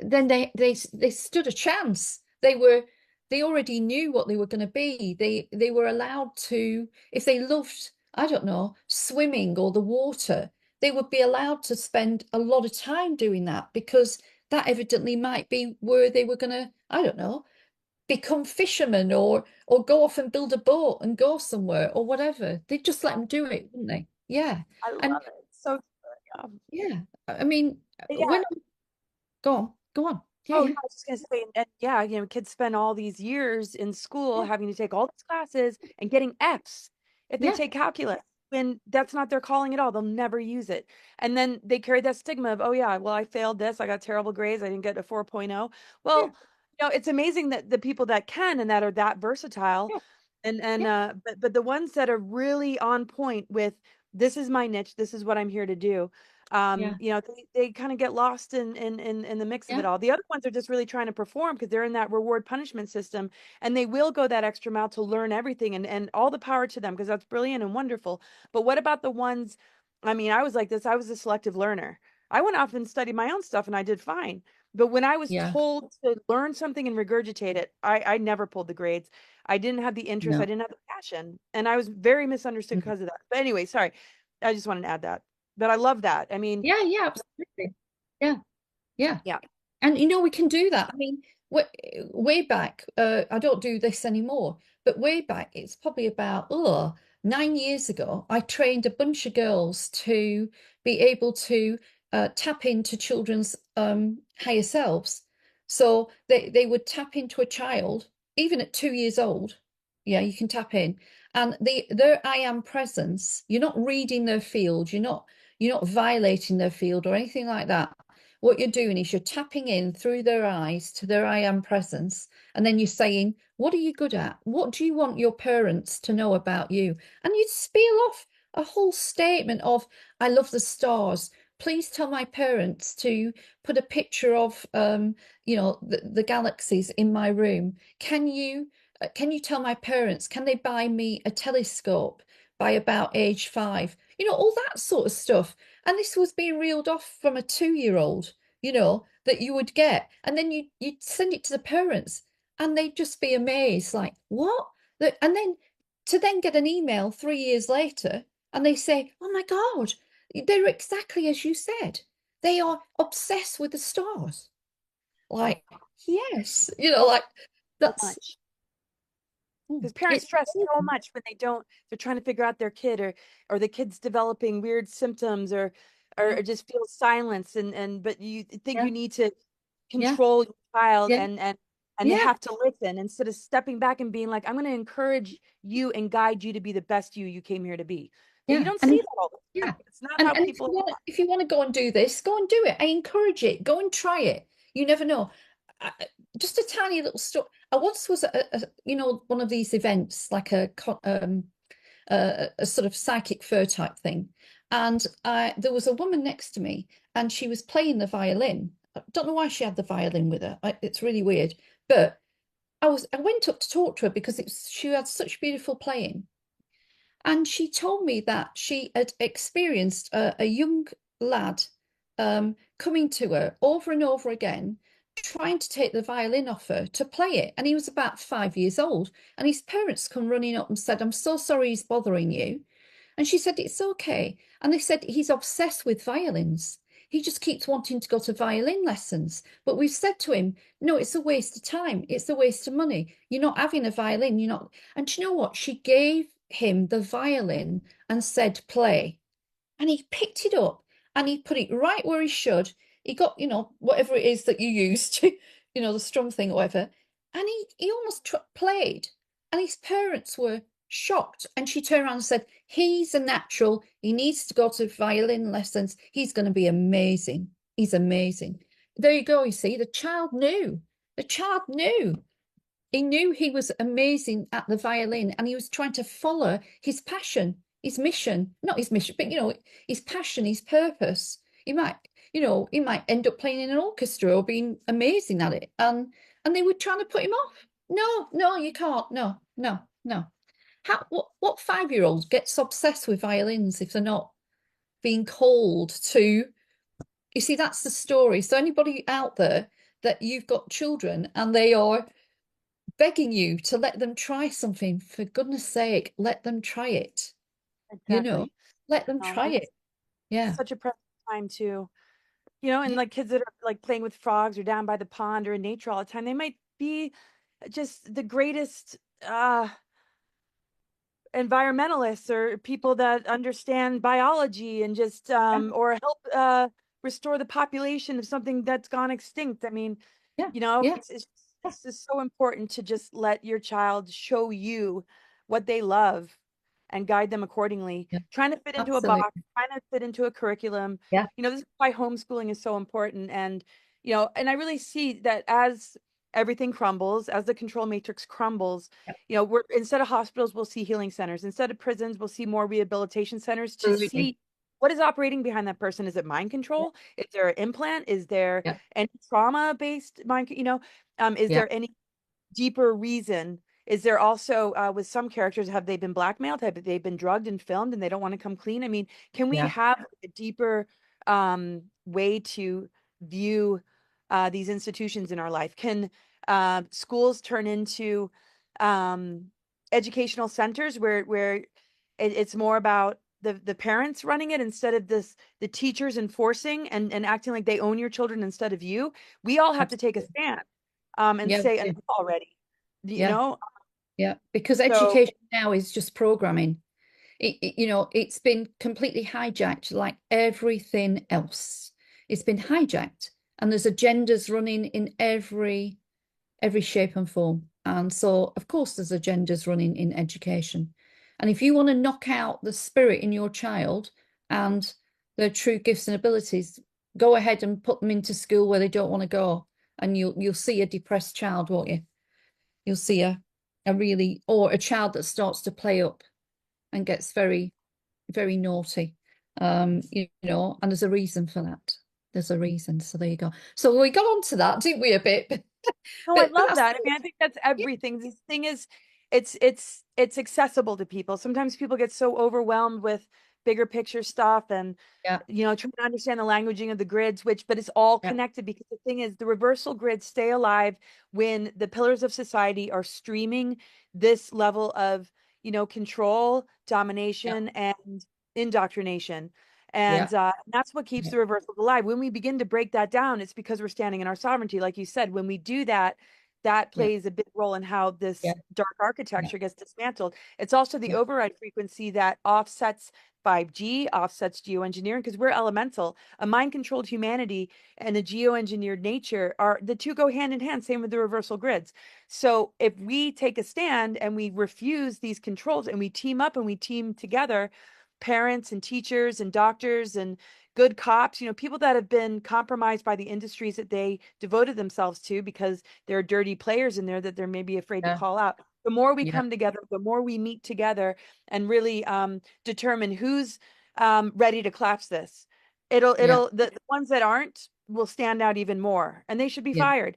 then they stood a chance. They already knew what they were going to be. They were allowed to, if they loved, I don't know, swimming or the water, they would be allowed to spend a lot of time doing that because that evidently might be where they were going to, I don't know, become fishermen or go off and build a boat and go somewhere or whatever. They'd just let them do it, wouldn't they? Yeah. I And love it. So good. yeah, I mean, Yeah. when go on. Yeah, Oh, no, yeah, I was just gonna say, and yeah, kids spend all these years in school yeah, having to take all these classes and getting Fs if they yeah, take calculus, when that's not their calling at all. They'll never use it. And then they carry that stigma of, oh yeah, well, I failed this, I got terrible grades, I didn't get a 4.0. yeah, Well, it's amazing that the people that can and that are that versatile, yeah, and yeah, but the ones that are really on point with, this is my niche, this is what I'm here to do, yeah, they kind of get lost in the mix of yeah, it all. The other ones are just really trying to perform because they're in that reward punishment system, and they will go that extra mile to learn everything, and all the power to them because that's brilliant and wonderful. But what about the ones, I mean, I was like this, I was a selective learner. I went off and studied my own stuff and I did fine. But when I was yeah. told to learn something and regurgitate it, I never pulled the grades. I didn't have the interest, I No. didn't have the passion, and I was very misunderstood Mm. because of that. But anyway, sorry. I just wanted to add that. But I love that. I mean, Yeah, yeah, absolutely. Yeah, yeah. yeah. And we can do that. I mean, way, way back, I don't do this anymore, but way back, it's probably about 9 years ago, I trained a bunch of girls to be able to tap into children's higher selves. So they would tap into a child, even at 2 years old. Yeah, you can tap in. And their I am presence, you're not reading their field, you're not violating their field or anything like that. What you're doing is you're tapping in through their eyes to their I am presence, and then you're saying, what are you good at? What do you want your parents to know about you? And you'd spiel off a whole statement of, I love the stars. Please tell my parents to put a picture of the galaxies in my room. Can you tell my parents, can they buy me a telescope by about age 5? All that sort of stuff. And this was being reeled off from a 2-year-old, that you would get. And then you'd send it to the parents and they'd just be amazed, like, what? And then to then get an email 3 years later and they say, oh my God, they're exactly as you said. They are obsessed with the stars. Oh, Like, yes, oh, like so that's, much. Because parents it's stress so amazing. much when they're trying to figure out their kid, or the kid's developing weird symptoms, Yeah, or just feel silence, and but you think yeah, you need to yeah, control your child, yeah, and they yeah, have to listen instead of stepping back and being like, I'm going to encourage you and guide you to be the best you came here to be. But you yeah. don't And see if that all the time. Yeah. It's not And how and if people you want are. if you want to go and do this, go and do it. I encourage it. Go and try it. You never know. Just a tiny little story. I once was at one of these events, like a sort of psychic fair type thing, and there was a woman next to me, and she was playing the violin. I don't know why she had the violin with her. It's really weird, but I went up to talk to her because she had such beautiful playing. And she told me that she had experienced a young lad coming to her over and over again, trying to take the violin off her to play it. And he was about 5 years old. And his parents come running up and said, I'm so sorry he's bothering you. And she said, it's okay. And they said, he's obsessed with violins. He just keeps wanting to go to violin lessons. But we've said to him, no, it's a waste of time. It's a waste of money. You're not having a violin. You're not. And do you know what? She gave him the violin and said, play. And he picked it up and he put it right where he should. He got, whatever it is that you use to, the strum thing or whatever. And he almost played. And his parents were shocked. And she turned around and said, he's a natural. He needs to go to violin lessons. He's going to be amazing. He's amazing. There you go. You see, the child knew. The child knew. He knew he was amazing at the violin and he was trying to follow his passion, his mission, not his mission, but his passion, his purpose. He might, he might end up playing in an orchestra or being amazing at it. And they were trying to put him off. No, no, you can't. No, no, no. What 5-year-old gets obsessed with violins if they're not being called to? You see, that's the story. So anybody out there that you've got children and they are begging you to let them try something, for goodness sake, let them try it. You know, Exactly. let them No, try and it. it's Yeah, such a precious time too. And yeah, like kids that are like playing with frogs or down by the pond or in nature all the time, they might be just the greatest environmentalists or people that understand biology and just yeah, or help restore the population of something that's gone extinct. I mean, yeah, yeah, yeah, it's just so important to just let your child show you what they love and guide them accordingly. yeah. Trying to fit into a box, Absolutely. trying to fit into a curriculum. Yeah, This is why homeschooling is so important. And and I really see that as everything crumbles, as the control matrix crumbles, yeah. we're instead of hospitals, we'll see healing centers. Instead of prisons, we'll see more rehabilitation centers to Absolutely. see what is operating behind that person. Is it mind Yeah, control? Is there an implant? Is there yeah, any trauma-based mind, is yeah, there any deeper reason? Is there also with some characters, have they been blackmailed? Have they been drugged and filmed and they don't want to come clean? I mean, can we yeah. have a deeper way to view these institutions in our life? Can schools turn into um, educational centers where it's more about the parents running it instead of the teachers enforcing and acting like they own your children instead of you? We all have to take a Absolutely. stand and Yeah, say yeah, enough already. You yeah, know, yeah. Because so education now is just programming. It's been completely hijacked like everything else. It's been hijacked, and there's agendas running in every shape and form. And so, of course, there's agendas running in education. And if you want to knock out the spirit in your child and their true gifts and abilities, go ahead and put them into school where they don't want to go. And you'll see a depressed child, won't you? You'll see a really, or a child that starts to play up and gets very, very naughty. And there's a reason for that. There's a reason. So there you go. So we got on to that, didn't we, a bit? no, I But love that's that. I mean, I think that's yeah, everything. This thing is, it's accessible to people. Sometimes people get so overwhelmed with bigger picture stuff and yeah, trying to understand the languaging of the grids, but it's all yeah, connected because the thing is, the reversal grids stay alive when the pillars of society are streaming this level of, control, yeah, domination, and indoctrination. yeah, And that's what keeps yeah, the reversals alive. When we begin to break that down, it's because we're standing in our sovereignty. Like you said, when we do that, that yeah, plays a big role in how yeah, this dark yeah, architecture gets dismantled. It's also the yeah, override frequency that offsets 5G, offsets geoengineering, because we're elemental. A mind controlled humanity and a geoengineered nature are the two go hand in hand, same with the reversal grids. So if we take a stand and we refuse these controls and we team up and we team together, parents and teachers and doctors and good cops, people that have been compromised by the industries that they devoted themselves to because there are dirty players in there that they're maybe afraid to yeah, call out. The more we yeah, come together, the more we meet together and really determine who's ready to collapse this. yeah, The ones that aren't will stand out even more and they should be yeah, fired.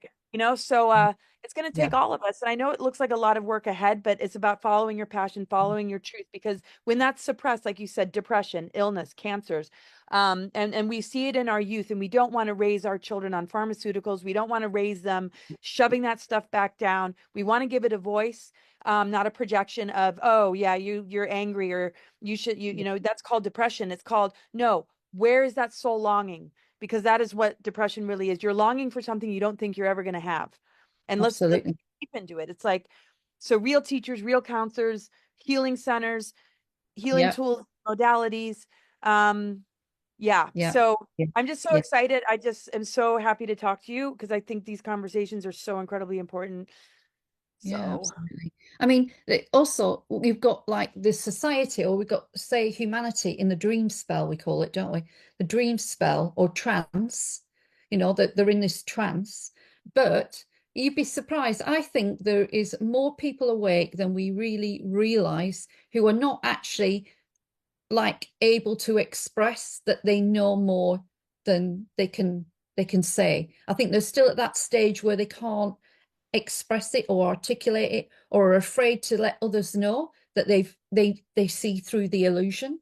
So it's going to yeah, take all of us. And I know it looks like a lot of work ahead, but it's about following your passion, following your truth, because when that's suppressed, like you said, depression, illness, cancers, and we see it in our youth, and we don't want to raise our children on pharmaceuticals. We don't want to raise them shoving that stuff back down. We want to give it a voice, not a projection of, oh yeah, you're angry or you should that's called depression. It's called no. Where is that soul longing? Because that is what depression really is. You're longing for something you don't think you're ever going to have. And let's absolutely. deep into it. It's like, so real teachers, real counselors, healing centers, healing Yeah, tools, modalities. Um, yeah. yeah, So yeah, I'm just so yeah. excited. I just am so happy to talk to you because I think these conversations are so incredibly important. Yeah, So absolutely. I mean, also we've got like this society, or we've got, say, humanity in the dream spell, we call it, don't we? The dream spell or trance, that they're in this trance. But you'd be surprised. I think there is more people awake than we really realize who are not actually like able to express that they know more than they can say. I think they're still at that stage where they can't express it or articulate it, or are afraid to let others know that they see through the illusion,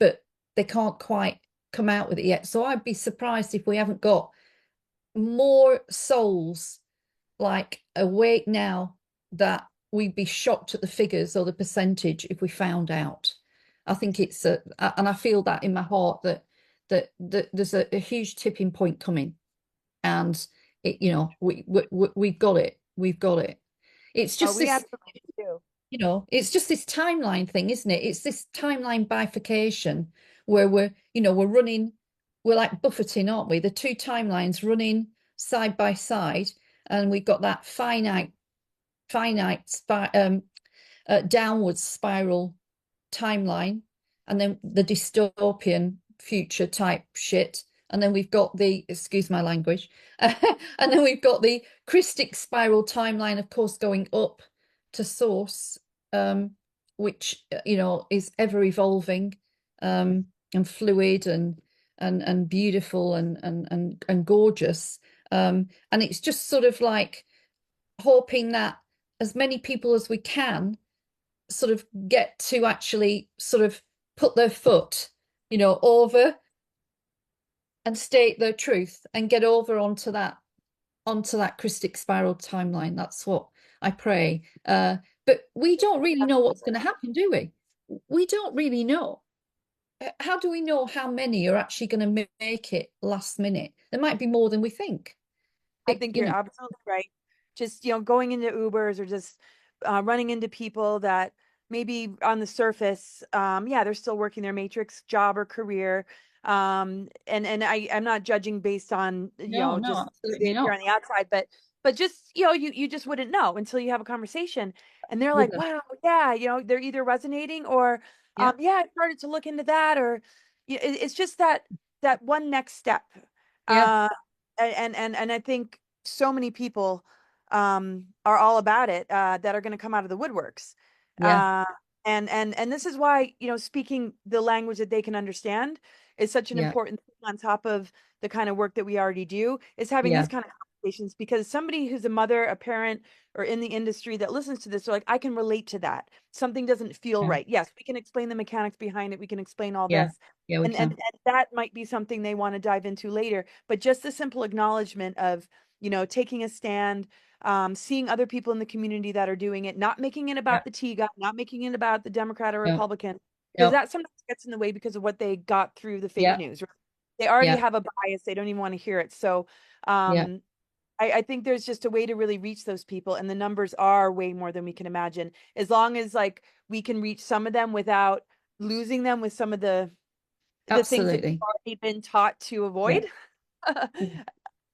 but they can't quite come out with it yet. So I'd be surprised if we haven't got more souls like awake now, that we'd be shocked at the figures or the percentage if we found out. I think it's and I feel that in my heart that there's a huge tipping point coming, and it, we've got it. We've got it. It's Oh, just we this, absolutely do. it's just this timeline thing, isn't it? It's this timeline bifurcation where we're running, we're like buffeting, aren't we? The two timelines running side by side, and we've got that finite downward spiral timeline, and then the dystopian future type shit. And then we've got the, excuse my language, and then we've got the Christic spiral timeline, of course, going up to source, um, which is ever evolving, and fluid and beautiful and gorgeous. And it's just sort of like hoping that as many people as we can sort of get to actually sort of put their foot, over and state their truth and get over onto that Christic spiral timeline. That's what I pray. But we don't really know what's going to happen, do we? We don't really know. How do we know how many are actually going to make it last minute? There might be more than we think. I think you're absolutely right. Just, going into Ubers or just running into people that maybe on the surface, yeah, they're still working their matrix job or career. And I'm not judging based on, No, no, just who absolutely they appear not. on the outside, but just, you just wouldn't know until you have a conversation. And they're With like, us. wow, yeah, they're either resonating or, Yeah, yeah, I started to look into that, or it's just that one next step. yeah, Uh, and I think so many people are all about it, that are going to come out of the woodworks. yeah, Uh, and this is why, speaking the language that they can understand is such an yeah, important thing on top of the kind of work that we already do, is having yeah, these kind of conversations, because somebody who's a mother, a parent, or in the industry that listens to this, they're like, I can relate to that. Something doesn't feel yeah, right. Yes, we can explain the mechanics behind it. We can explain all yeah, this. yeah, we And can. that might be something they want to dive into later. But just the simple acknowledgement of, taking a stand, seeing other people in the community that are doing it, not making it Yeah, about the T guy, not making it about the Democrat or yeah, Republican, because yeah, that sometimes gets in the way because of what they got through the fake yeah, news. Right? They already yeah, have a bias. They don't even want to hear it. So yeah, um, I think there's just a way to really reach those people. And the numbers are way more than we can imagine. As long as like we can reach some of them without losing them with some of the things that we've absolutely. already been taught to Yeah, avoid. yeah, Yeah,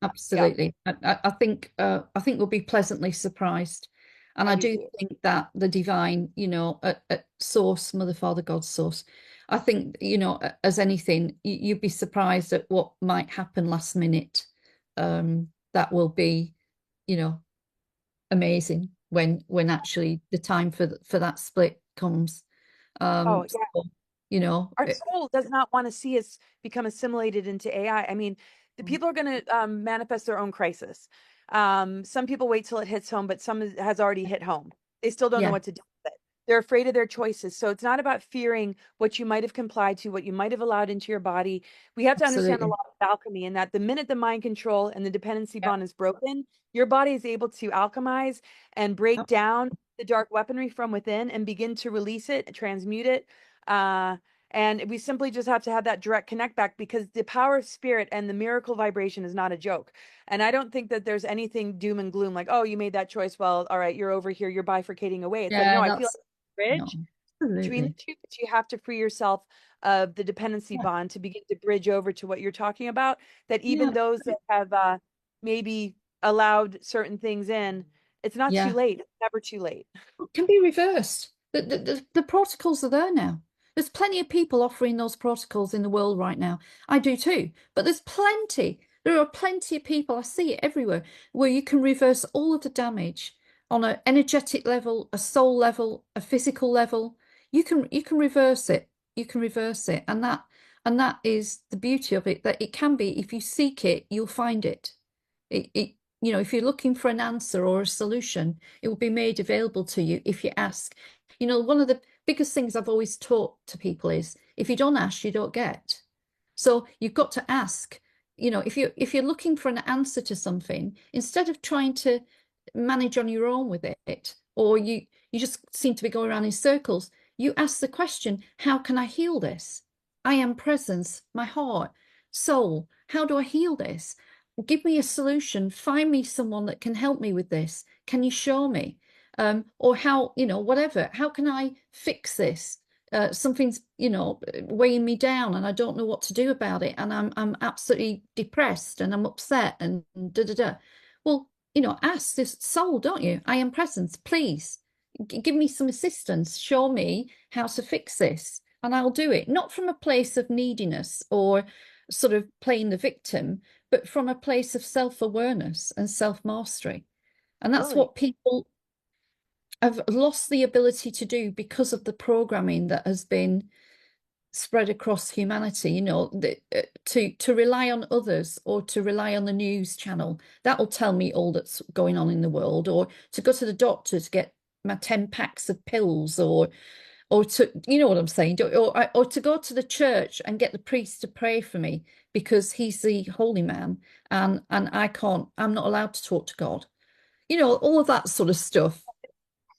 absolutely. I think we'll be pleasantly surprised. And I I do do too. think that the divine, at source, Mother, Father, God, source, I think, as anything, you'd be surprised at what might happen last minute. That will be, you know, amazing when actually the time for that split comes. Oh, So, you know, our it- soul does not want to see us become assimilated into AI. I mean, the people are going to manifest their own crisis. Some people wait till it hits home, but some has already hit home. They still don't know yeah, what to do with it. They're afraid of their choices. So it's not about fearing what you might have complied to, what you might have allowed into your body. We have to understand the absolutely. law of alchemy, and that the minute the mind control and the dependency Yeah, bond is broken, your body is able to alchemize and break abs- down the dark weaponry from within and begin to release it, transmute it. Uh, and we simply just have to have that direct connect back, because the power of spirit and the miracle vibration is not a joke. And I don't think that there's anything doom and gloom like, oh, you made that choice. Well, all right, you're over here, you're bifurcating away. It's like, yeah, no, I feel like that's a no, bridge between the absolutely. two, but you have to free yourself of the dependency Yeah, bond to begin to bridge over to what you're talking about. That yeah, even those that have maybe allowed certain things in, it's not too yeah. late. It's never too late. It can be reversed. The protocols are there now. There's plenty of people offering those protocols in the world right now. I do too. But there's plenty. There are plenty of people, I see it everywhere, where you can reverse all of the damage on an energetic level, a soul level, a physical level. You can reverse it. You can reverse it. And that And that is the beauty of it, that it can be, if you seek it, you'll find it. If you're looking for an answer or a solution, it will be made available to you if you ask. One of the biggest things I've always taught to people is if you don't ask, you don't get. So you've got to ask. If you're looking for an answer to something, instead of trying to manage on your own with it, or you just seem to be going around in circles, you ask the question, how can I heal this? I am presence, my heart, soul. How do I heal this? Give me a solution. Find me someone that can help me with this. Can you show me? Or how, whatever. How can I fix this? Something's, weighing me down and I don't know what to do about it. And I'm absolutely depressed and I'm upset and da da da. Well, ask this soul, don't you? I am presence, please. Give me some assistance. Show me how to fix this. And I'll do it, not from a place of neediness or sort of playing the victim, but from a place of self-awareness and self-mastery. And that's Totally. what people have lost the ability to do because of the programming that has been spread across humanity, to rely on others or to rely on the news channel. That will tell me all that's going on in the world, or to go to the doctor to get my 10 packs of pills, or to, you know what I'm saying, or to go to the church and get the priest to pray for me because he's the holy man, and I'm not allowed to talk to God. All of that sort of stuff.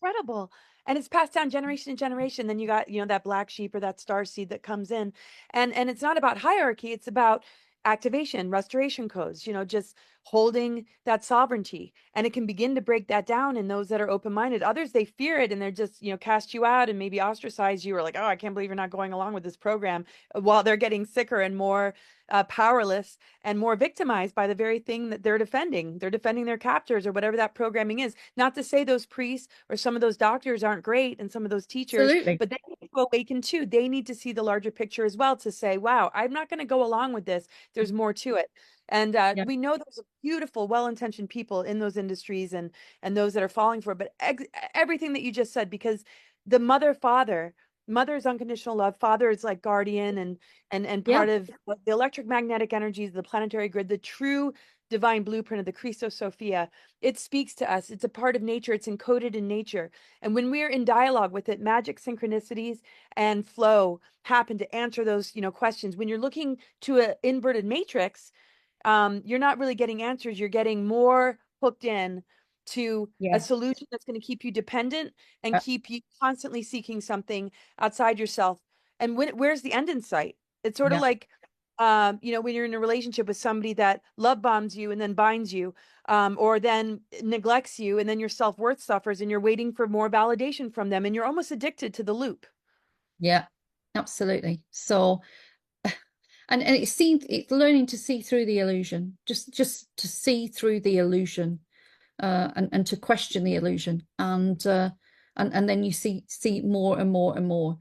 Incredible. And it's passed down generation to generation. Then you got, that black sheep or that star seed that comes in. And it's not about hierarchy, it's about activation, restoration codes, just holding that sovereignty. And it can begin to break that down in those that are open-minded. Others, they fear it and they're just, cast you out and maybe ostracize you, or like, oh, I can't believe you're not going along with this program, while they're getting sicker and more powerless and more victimized by the very thing that they're defending. They're defending their captors or whatever that programming is. Not to say those priests or some of those doctors aren't great and some of those teachers, Absolutely. but they need to awaken too. They need to see the larger picture as well, to say, wow, I'm not going to go along with this. There's more to it. And Yeah. we know there's beautiful, well-intentioned people in those industries and those that are falling for it. But everything that you just said, because the mother is unconditional love, father is like guardian and Yeah. part of the electromagnetic energies of the planetary grid, the true divine blueprint of the Christos Sophia. It speaks to us. It's a part of nature. It's encoded in nature. And when we're in dialogue with it, magic, synchronicities, and flow happen to answer those, questions. When you're looking to an inverted matrix, you're not really getting answers. You're getting more hooked in to a Yeah. solution that's going to keep you dependent and Uh, keep you constantly seeking something outside yourself. And where's the end in sight? It's sort of yeah. like, when you're in a relationship with somebody that love bombs you and then binds you, or then neglects you, and then your self-worth suffers, and you're waiting for more validation from them, and you're almost addicted to the loop. Yeah. Absolutely. So, and it's learning to see through the illusion, just to see through the illusion, and to question the illusion, and then you see more and more and more.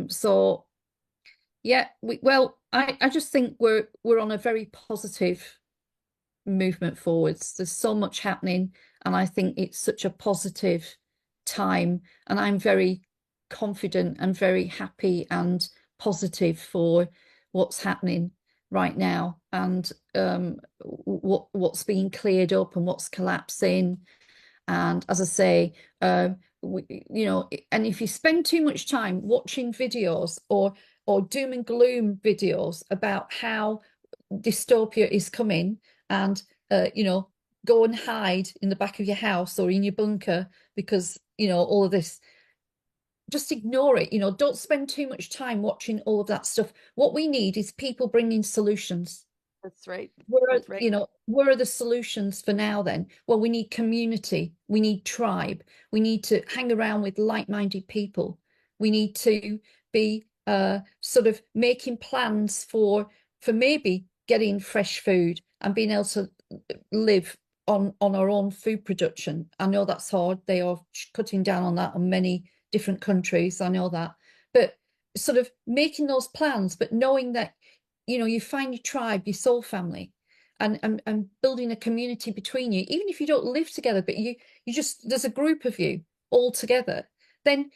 So yeah, I just think we're on a very positive movement forwards. There's so much happening, and I think it's such a positive time, and I'm very confident and very happy and positive for what's happening right now, and what's being cleared up and what's collapsing. And as I say, and if you spend too much time watching videos or doom and gloom videos about how dystopia is coming, and go and hide in the back of your house or in your bunker because all of this, just ignore it. Don't spend too much time watching all of that stuff. What we need is people bringing solutions. That's right. where are, That's right. you know, where are the solutions for now then? Well, we need community, we need tribe, we need to hang around with like-minded people. We need to be sort of making plans for maybe getting fresh food and being able to live on our own food production. I know that's hard. They are cutting down on that in many different countries. I know that. But sort of making those plans, but knowing that you find your tribe, your soul family, and building a community between you, even if you don't live together, but you just, there's a group of you all together, then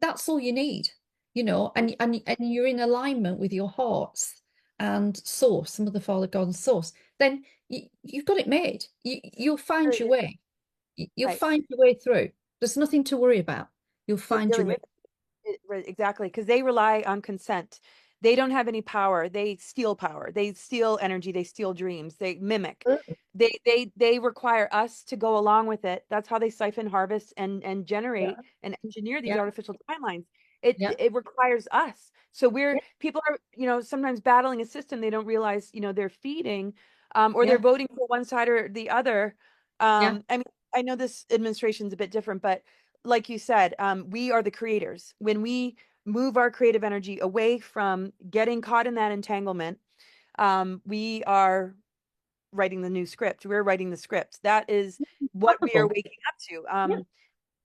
that's all you need. and you're in alignment with your hearts and source, Mother, Father, God, and source, then you've got it made. You'll find your Really is. way. You'll Right. find your way through. There's nothing to worry about. You'll It find your really way. is. Right, exactly, because they rely on consent. They don't have any power. They steal power. They steal energy. They steal dreams. They mimic. Absolutely. They require us to go along with it. That's how they siphon, harvest, and Yeah, generate and engineer these yeah, artificial timelines. It yeah, it requires us. So yeah, people are, sometimes battling a system they don't realize, they're feeding, or they're yeah, voting for one side or the other. yeah, I mean, I know this administration's a bit different, but like you said, we are the creators. When we move our creative energy away from getting caught in that entanglement, we are writing the new script. We're writing the script. That is what we are unstoppable. waking up to.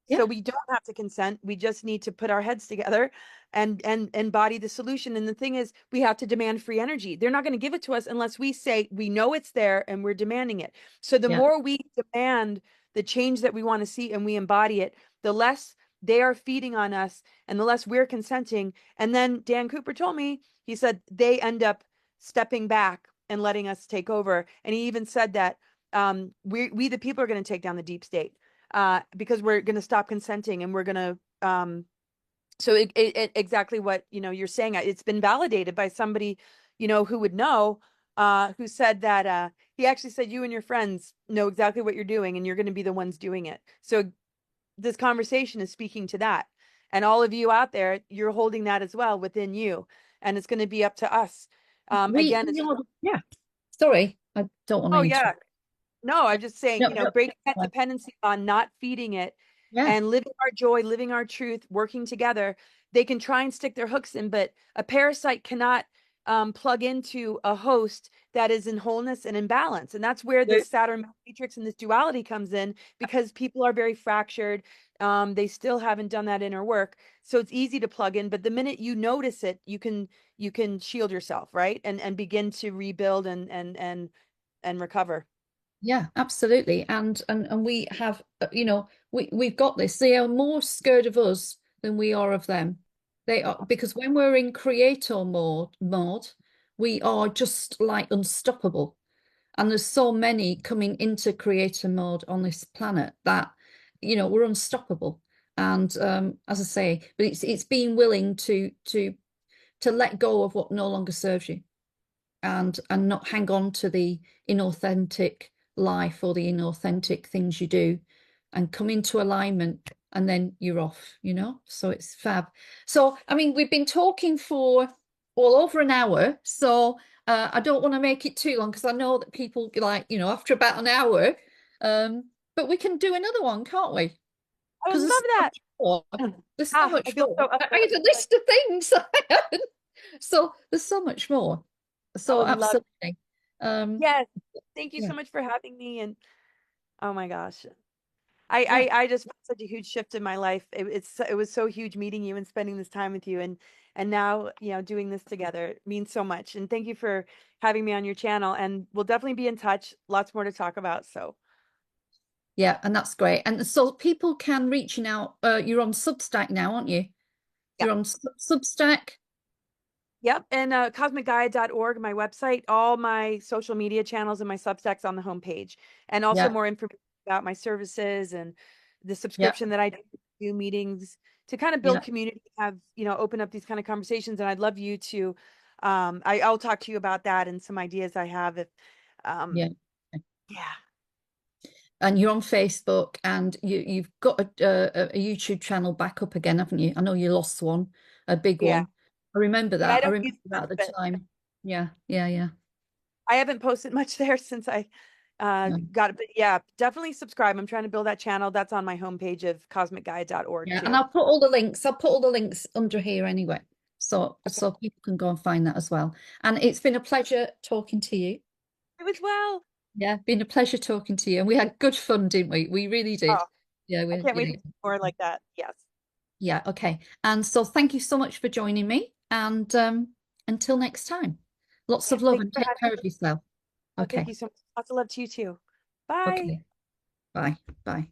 Yeah, So yeah, we don't have to consent. We just need to put our heads together and embody the solution. And the thing is, we have to demand free energy. They're not going to give it to us unless we say we know it's there and we're demanding it. So the yeah, more we demand the change that we want to see and we embody it, the less they are feeding on us and the less we're consenting. And then Dan Cooper told me, he said they end up stepping back and letting us take over. And he even said that we the people are going to take down the deep state, because we're going to stop consenting and we're going to so exactly what you're saying. It's been validated by somebody who would know, who said that he actually said you and your friends know exactly what you're doing and you're going to be the ones doing it. So this conversation is speaking to that, and all of you out there, you're holding that as well within you, and it's going to be up to us. we, Again, it's we are, yeah. Sorry, I don't want to oh yeah. interrupt. No, I'm just saying, No, no, breaking that no. dependency on not feeding it Yeah, and living our joy, living our truth, working together. They can try and stick their hooks in, but a parasite cannot plug into a host that is in wholeness and in balance. And that's where no, this Saturn matrix and this duality comes in, because people are very fractured. They still haven't done that inner work. So it's easy to plug in, but the minute you notice it, you can shield yourself, right? And begin to rebuild and recover. yeah, absolutely. And we have, we've got this. They are more scared of us than we are of them. They are, because when we're in creator mode, we are just like unstoppable. And there's so many coming into creator mode on this planet that, we're unstoppable. And as I say, but it's being willing to let go of what no longer serves you, and not hang on to the inauthentic life or the inauthentic things you do, and come into alignment, and then you're off. So it's fab. So I mean, we've been talking for all over an hour, so I don't want to make it too long, because I know that people like, after about an hour, but we can do another one, can't we? I would Because love there's so that. much more. There's so I much feel so more. I had uplifted. a list of things. So there's so much more. I So would love. absolutely. Um, Yes. Thank you yeah, so much for having me. And oh my gosh, yeah, I just felt such a huge shift in my life. It was so huge meeting you and spending this time with you, and now doing this together. It means so much. And thank you for having me on your channel. And we'll definitely be in touch. Lots more to talk about. So yeah, and that's great. And so people can reach you now. You're on Substack now, aren't you? yeah. You're on Substack. Yep. And cosmicgaia.org, my website, all my social media channels and my Substacks on the homepage. And also Yeah, more information about my services and the yeah, subscription that I do meetings to kind of build yeah, community, have, open up these kind of conversations. And I'd love you to, I'll talk to you about that and some ideas I have if, yeah. yeah, And you're on Facebook, and you've got a YouTube channel back up again, haven't you? I know you lost one, a big yeah, one. I remember yeah. I that. I don't remember use that much, at the but time. Yeah, yeah, yeah. I haven't posted much there since I No. got it. But yeah, definitely subscribe. I'm trying to build that channel. That's on my homepage of cosmicgaia.org Yeah, and too. I'll put all the links under here anyway. So people can go and find that as well. And it's been a pleasure talking to you. You as well. Yeah, been a pleasure talking to you. And we had good fun, didn't we? We really did. Oh, Yeah, I we can't wait to yeah. do more like that. Yes. Yeah, okay. And so thank you so much for joining me. And until next time. Lots of Yes. love, Thank you and for take having care me. of yourself. Oh, thank Okay. you so much. Lots of love to you too. Bye. Okay. Bye. Bye.